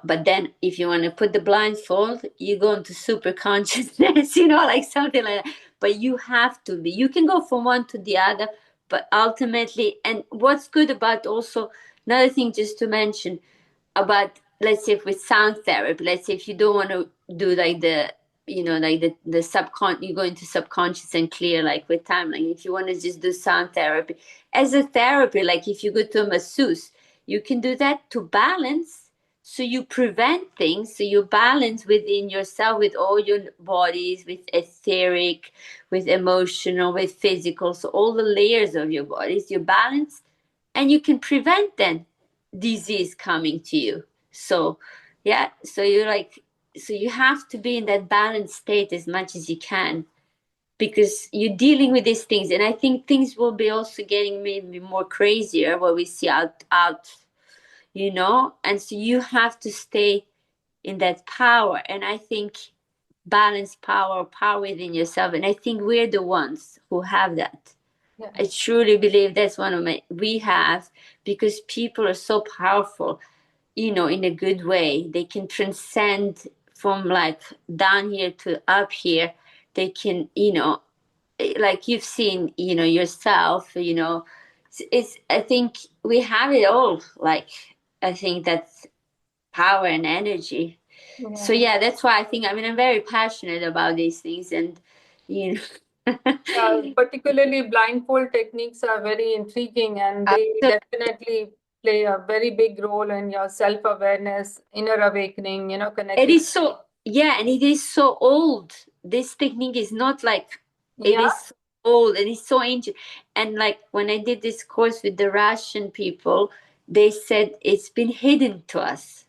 but then if you want to put the blindfold, you go into super consciousness, like something like that. But you have to be, you can go from one to the other, but ultimately, and what's good about also, another thing just to mention, about, let's say, with sound therapy, let's say if you don't want to do like like the subcon, you go into subconscious and clear, like with time, like if you want to just do sound therapy as a therapy, like if you go to a masseuse, you can do that to balance, so you prevent things, so you balance within yourself, with all your bodies, with etheric, with emotional, with physical, so all the layers of your bodies you balance, and you can prevent then disease coming to you. So yeah, so you're like, so you have to be in that balanced state as much as you can, because you're dealing with these things. And I think things will be also getting maybe more crazier, what we see out and so you have to stay in that power. And I think balance power within yourself. And I think we're the ones who have that. I Yes. truly believe that's one of we have, because people are so powerful, in a good way. They can transcend from like down here to up here. They can, like you've seen, yourself, I think we have it all. Like, I think that's power and energy. So Yeah. yeah, that's why I think, I'm very passionate about these things. And you know Particularly blindfold techniques are very intriguing and they so definitely play a very big role in your self-awareness, inner awakening, it connecting. is so, yeah, and it is so old. This technique is not like, it Yeah, is so old and it's so ancient. And like when I did this course with the Russian people, they said it's been hidden to us.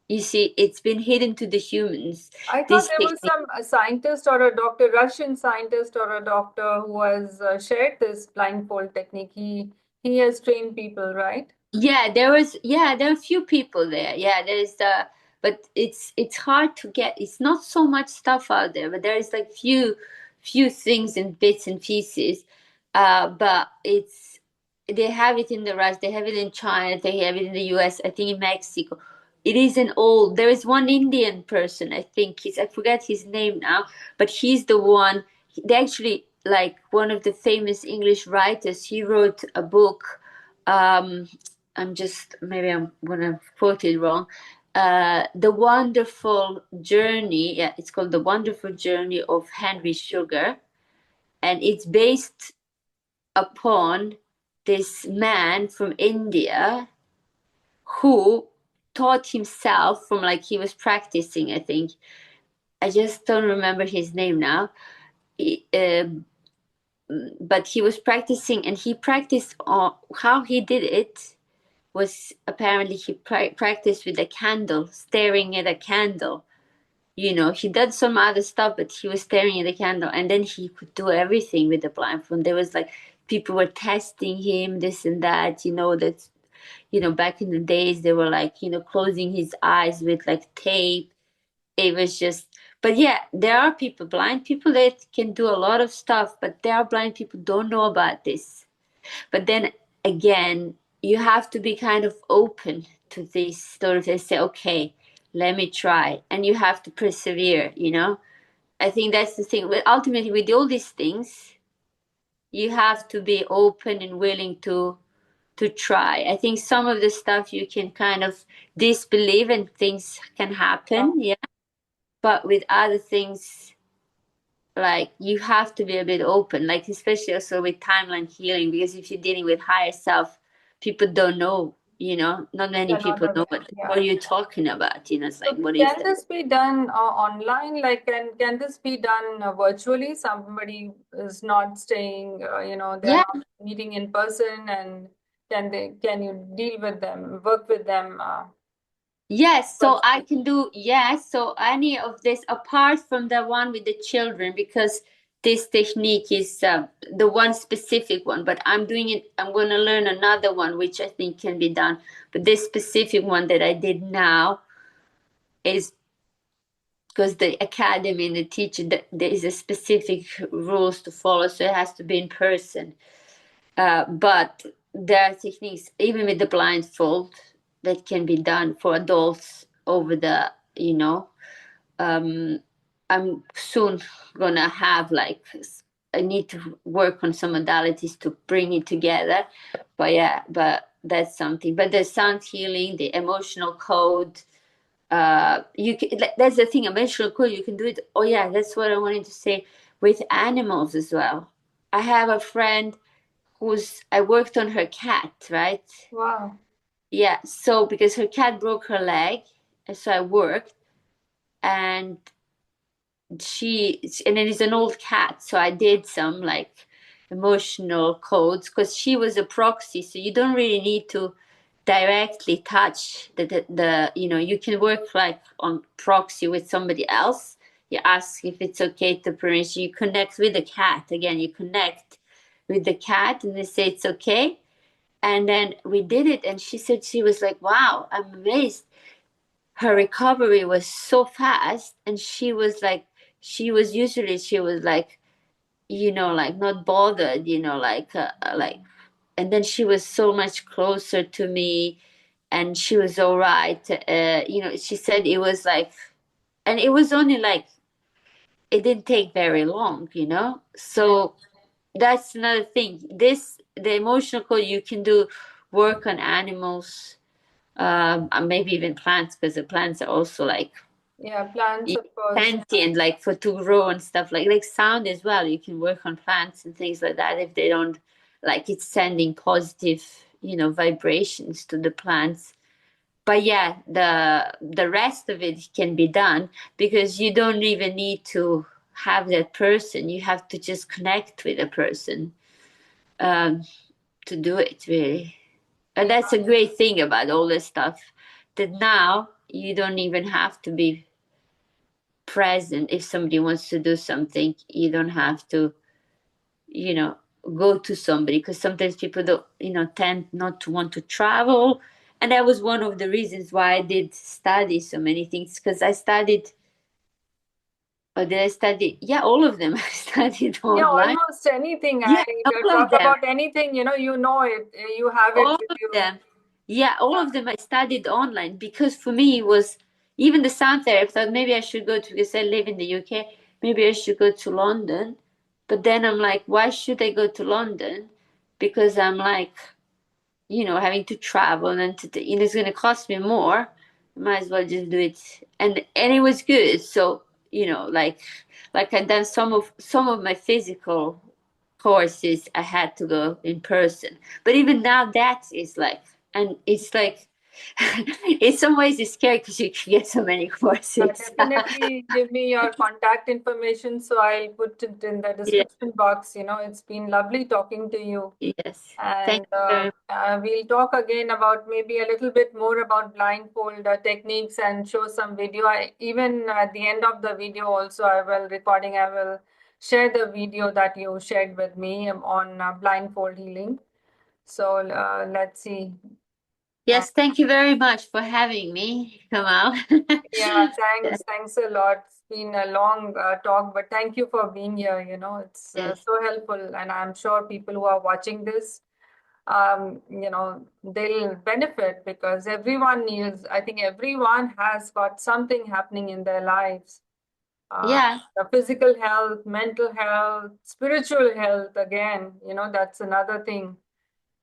You see, it's been hidden to the humans, I thought this there was technique. some scientist or a doctor, Russian scientist or a doctor who has shared this blindfold technique. He has trained people, right? There are a few people there. Yeah, there's but it's hard to get. It's not so much stuff out there, but there is like few things and bits and pieces. But it's they have it in the Russia, they have it in China, they have it in the US, I think in Mexico. It isn't old. There is one Indian person, I think I forget his name now, but he's the one. They actually, like, one of the famous English writers. He wrote a book. Um, maybe I'm gonna quote it wrong. The Wonderful Journey. Yeah, it's called The Wonderful Journey of Henry Sugar, and it's based upon this man from India who taught himself from, like, he was practicing, I think. I just don't remember his name now. He- but he was practicing, and he practiced on how he did it was apparently he practiced with a candle, staring at a candle. He did some other stuff, but he was staring at the candle, and then he could do everything with the blindfold. There was like people were testing him, this and that. Back in the days they were like, closing his eyes with like tape. It was just, but yeah, there are people, blind people, that can do a lot of stuff, but there are blind people who don't know about this. But then again, you have to be kind of open to this sort of, and say, okay, let me try. And you have to persevere. I think that's the thing. But ultimately, with all these things, you have to be open and willing to try. I think some of the stuff you can kind of disbelieve and things can happen, yeah. But with other things, like, you have to be a bit open, like especially also with timeline healing, because if you're dealing with higher self, people don't know, not many They're not people know aware. what Yeah. are you talking about, it's like, So what is can that? this be done online? Like, can this be done virtually? Somebody is not staying, they're Yeah. not meeting in person, and can you deal with them, work with them Yes, so I virtually? can do, yes, so any of this apart from the one with the children, because this technique is the one specific one, but I'm going to learn another one which I think can be done. But this specific one that I did now is because the academy and the teacher, there is a specific rules to follow, so it has to be in person. But there are techniques, even with the blindfold, that can be done for adults over the, um, I'm soon gonna have, like, I need to work on some modalities to bring it together. But yeah, but that's something. But the sound healing, the emotional code, you can, that's the thing, emotional code, you can do it. Oh yeah, that's what I wanted to say, with animals as well. I have a friend who's I worked on her cat, right? Wow. Yeah, so because her cat broke her leg, and so I worked, and and it is an old cat, so I did some, like, emotional codes, because she was a proxy, so you don't really need to directly touch you can work like on proxy with somebody else. You ask if it's okay to permission, you connect with the cat, again, you connect with the cat and they say it's okay, And then we did it, and she said she was like, wow, I'm amazed. Her recovery was so fast, and she was like, she was like, like not bothered, like, and then she was so much closer to me, and she was all right. She said it was like, and it was only like, it didn't take very long, so that's another thing. The emotional code, you can do work on animals, and maybe even plants, because the plants are also like Yeah, plants, of course. sentient, like for to grow and stuff, like sound as well. You can work on plants and things like that if they don't, like, it's sending positive, vibrations to the plants. But yeah, the rest of it can be done, because you don't even need to have that person. You have to just connect with a person, um, to do it, really. And Yeah, that's a great thing about all this stuff, that now you don't even have to be present. If somebody wants to do something, you don't have to, you know go to somebody, because sometimes people don't, tend not to want to travel. And that was one of the reasons why I did study so many things, because I studied, or did I study, yeah, all of them. I studied yeah, online. almost anything. Yeah, I all of talk them. about anything, you know it, you have it All with of you. them. Yeah, all of them I studied online, because for me it was, even the sound therapy, I thought maybe I should go to, because I live in the UK, maybe I should go to London. But then I'm like, why should I go to London? Because I'm like, having to travel, and it's going to cost me more. Might as well just do it. And it was good. So, like I done some of my physical courses, I had to go in person. But even now, that is like, and it's like, in some ways it's scary, because you can get so many courses. Definitely give me your contact information so I'll put it in the Yeah. description box. It's been lovely talking to you. Yes. Thank And you very much. we'll talk again about maybe a little bit more about blindfold techniques and show some video. Even at the end of the video also, I will share the video that you shared with me on blindfold healing. So let's see. Uh, Yes, thank you very much for having me, Kamal. yeah, thanks a lot. It's been a long talk, but thank you for being here. It's Yes. so helpful, and I'm sure people who are watching this they'll benefit, because I think everyone has got something happening in their lives. Yeah. The physical health, mental health, spiritual health, again, that's another thing.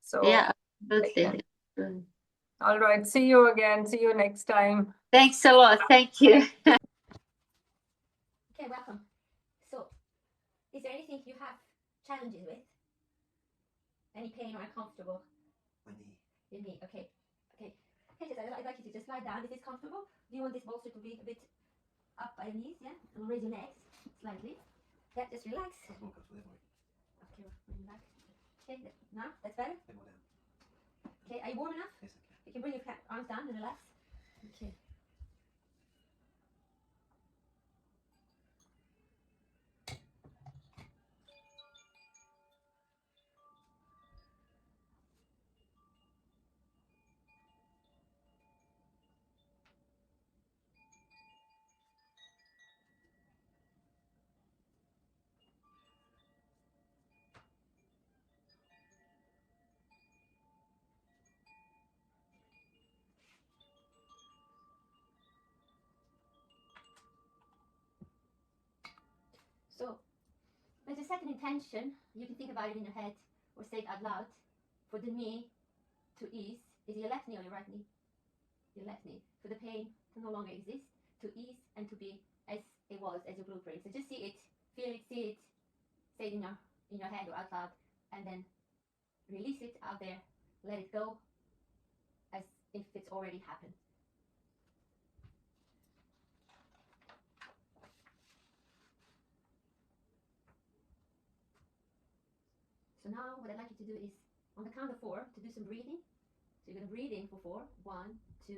So, Yeah, yeah. absolutely. Mm. All right. See you again. See you next time. Thanks a lot. Thank you. Okay, welcome. So, is there anything you have challenges with? Any pain or uncomfortable? My knee. Your knee, okay. Okay. Okay, I'd like you to just lie down. Is this comfortable? Do you want this bolster to be a bit up by your knees? Yeah? And raise your legs slightly. Yeah, just relax. That's more comfortable than Okay, relax. Okay, now that's better. bit more down. Okay, are you warm enough? Yes, okay. You can bring your arms down and relax. Okay. So, when you set an intention, you can think about it in your head or say it out loud. For the knee to ease, is it your left knee or your right knee? Your left knee. For the pain to no longer exist, to ease and to be as it was, as your blueprint. So just see it, feel it, see it, say it in your head or out loud, and then release it out there, let it go as if it's already happened. So now what I'd like you to do is, on the count of 4, to do some breathing. So you're going to breathe in for 4. 1, 2,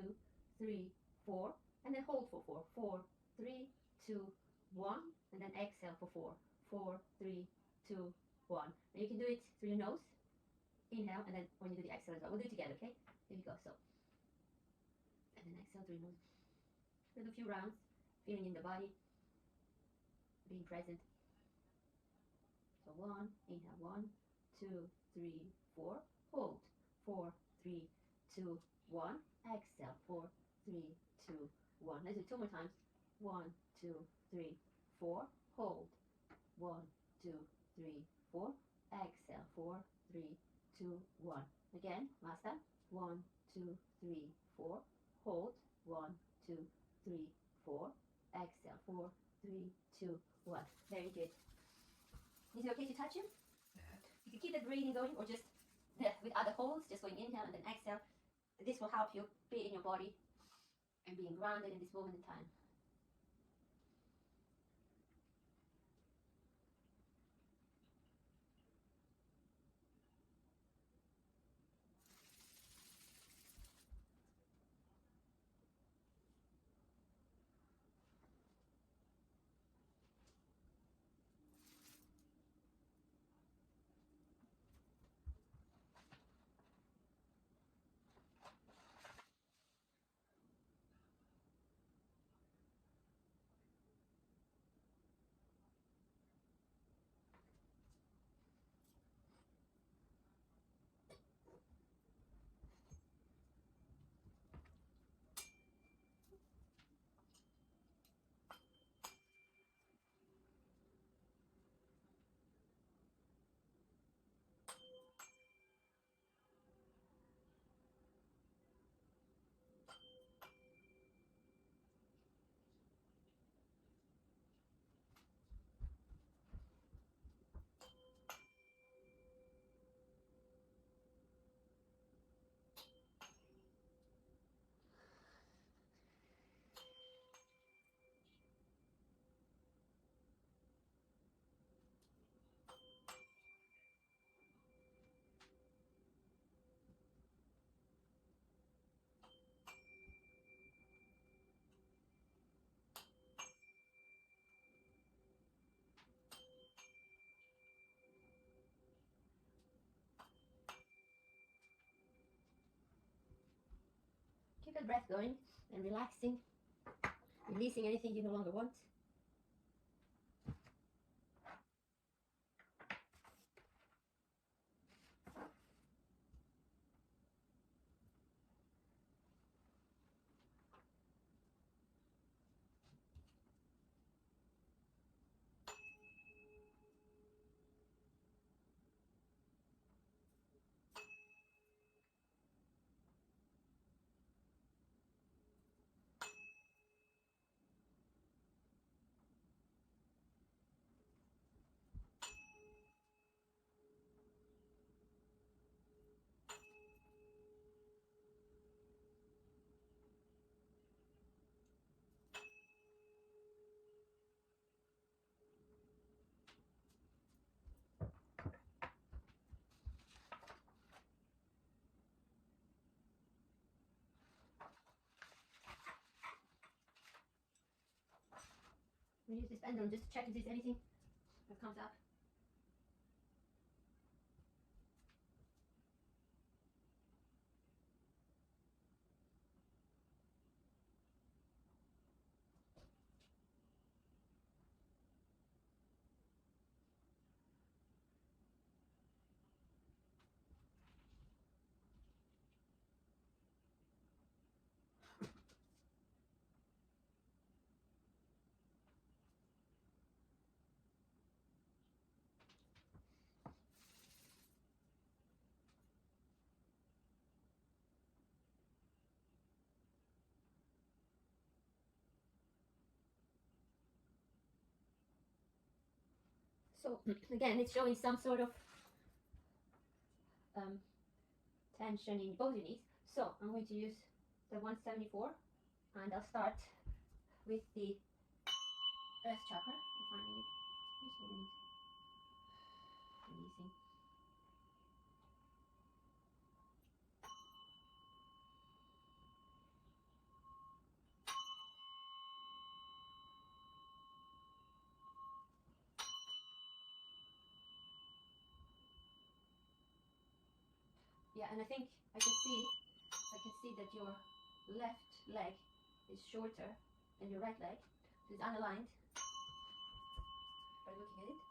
3, 4. And then hold for 4. 4, 3, 2, 1. And then exhale for 4. 4, 3, 2, 1. And you can do it through your nose. inhale, and then when you do the exhale as well, we'll do it together, okay? Here we go. So, and then exhale to remove. We'll do a few rounds, feeling in the body, being present. So 1, inhale, 1, 2, 3, 4, hold, 4, 3, 2, 1, exhale, 4, 3, 2, 1. Let's do it 2 more times. 1, 2, 3, 4, hold, 1, 2, 3, 4, exhale, 4, 3, 2, 1. Again, last time. 1, 2, 3, 4, hold, 1, 2, 3, 4, exhale, 4, 3, 2, 1. Very good. Is it okay to touch him? You can keep that breathing going, or just with other holds, just going inhale and then exhale. This will help you be in your body and being grounded in this moment in time. Keep that breath going and relaxing, releasing anything you no longer want. We use this pendulum just to check if there's anything that comes up. So again, it's showing some sort of tension in both your knees. So I'm going to use the 174, and I'll start with the earth chakra. I'm finding it. Just moving it, releasing. Yeah, and I think I can see that your left leg is shorter than your right leg. So it's unaligned by looking at it.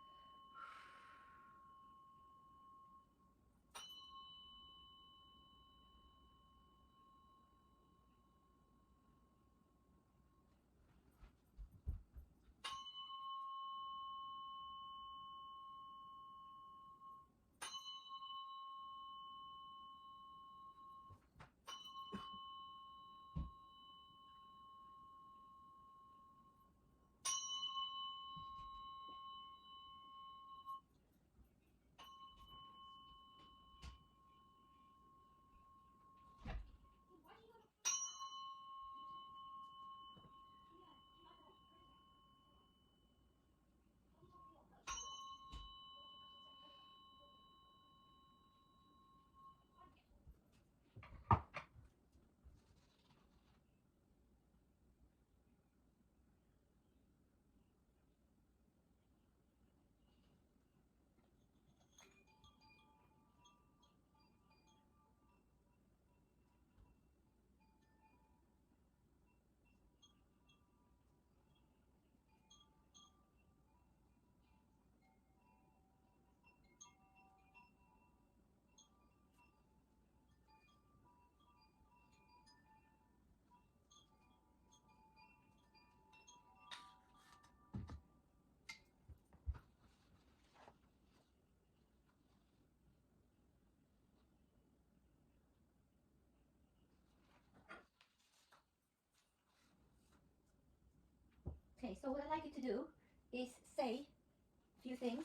Okay, so what I'd like you to do is say a few things.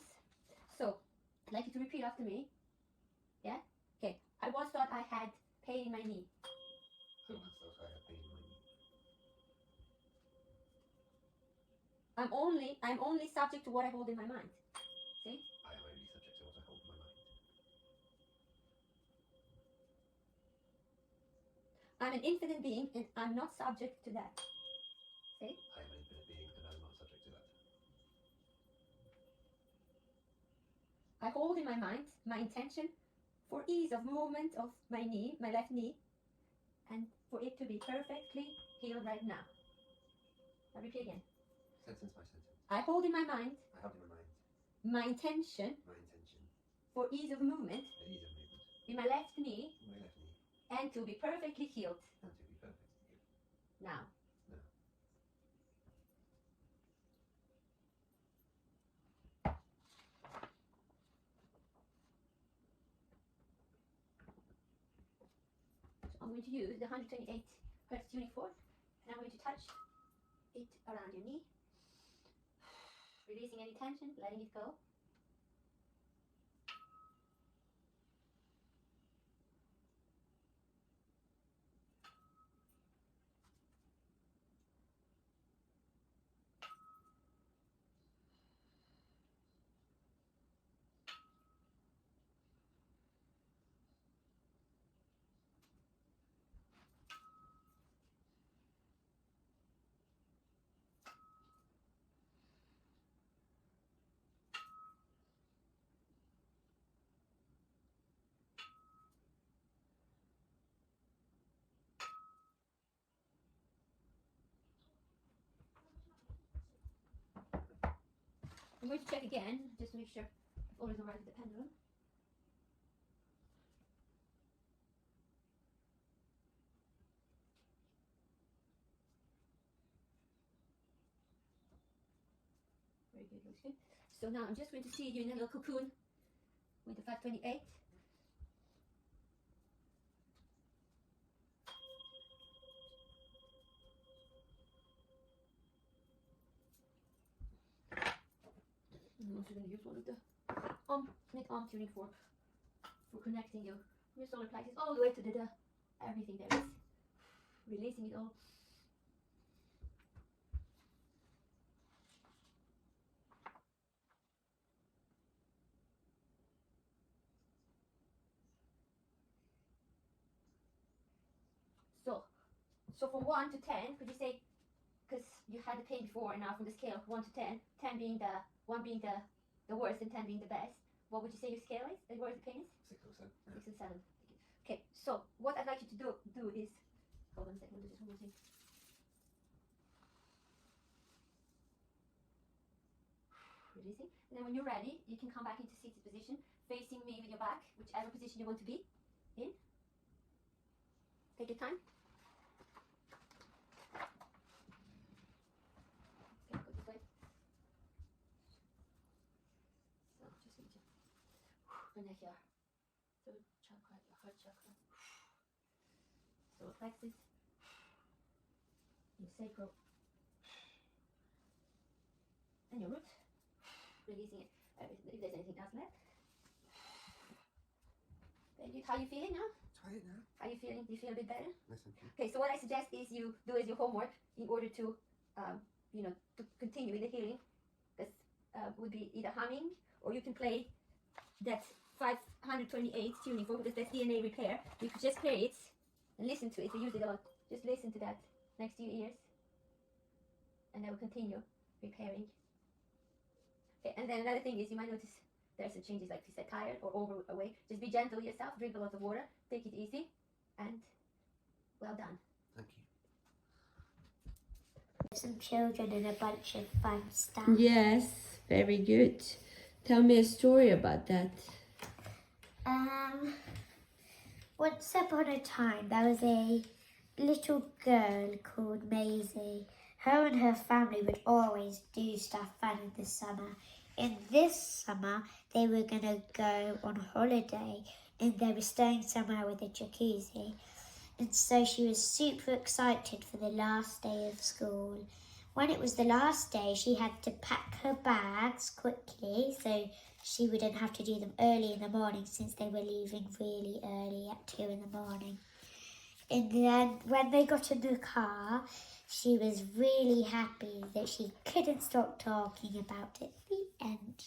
So I'd like you to repeat after me. Yeah? Okay. I once thought I had pain in my knee. I once thought I had pain in my knee. I'm only subject to what I hold in my mind. See? I am only subject to what I hold in my mind. I'm an infinite being and I'm not subject to that. See? I am an infinite being and I am not subject to that. I hold in my mind my intention for ease of movement of my knee, my left knee, and for it to be perfectly healed right now. I'll repeat again. Sentence by sentence. I hold in my mind I hold in my mind my intention my intention for ease of movement for ease of movement in my left knee in my left knee and to be perfectly healed and to be perfectly healed. now. Now. So I'm going to use the 128 hertz tuning fork and I'm going to touch it around your knee, releasing any tension, letting it go. I'm going to check again, just to make sure I've always arrived at the pendulum. Very good, looks good. So now I'm just going to see you in a little cocoon with the 528. I'm also going to use one of the mid-arm tuning fork for connecting your solar plexus all the way to the everything there is. Releasing it all. So from 1 to 10, could you say, because you had the pain before and now from the scale 1 to 10, 10 being the 1 being the worst and 10 being the best, what would you say your scale is? The worst the pain is? 6 or 7. 6 and 7. Okay, so what I'd like you to do is, hold on a second, do just one more thing. Releasing. And then when you're ready, you can come back into seated position, facing me with your back, whichever position you want to be in. Take your time. Okay, go this way. So just need to connect your throat chakra, your heart chakra. So plexus, your sacral, and your root. Releasing it. If there's anything else left. Very good. How are you feeling now? Tired now? How are you feeling? Do you feel a bit better? Yes, thank you. Okay, so what I suggest is you do as your homework in order to, to continue with the healing. This would be either humming, or you can play that 528 tuning fork, because that's DNA repair. You could just play it and listen to it. We use it a lot. Just listen to that next to your ears, and that will continue repairing. Okay, and then another thing is you might notice there's some changes, like you said, tired or overweight. Just be gentle with yourself, drink a lot of water, take it easy, and well done. Thank you. Some children and a bunch of fun stuff. Yes, very good. Tell me a story about that. Once upon a time, there was a little girl called Maisie. Her and her family would always do stuff fun in the summer. In this summer, they were going to go on holiday, and they were staying somewhere with a jacuzzi. And so she was super excited for the last day of school. When it was the last day, she had to pack her bags quickly, so she wouldn't have to do them early in the morning, since they were leaving really early at 2 in the morning. And then when they got in the car, she was really happy that she couldn't stop talking about it. The end.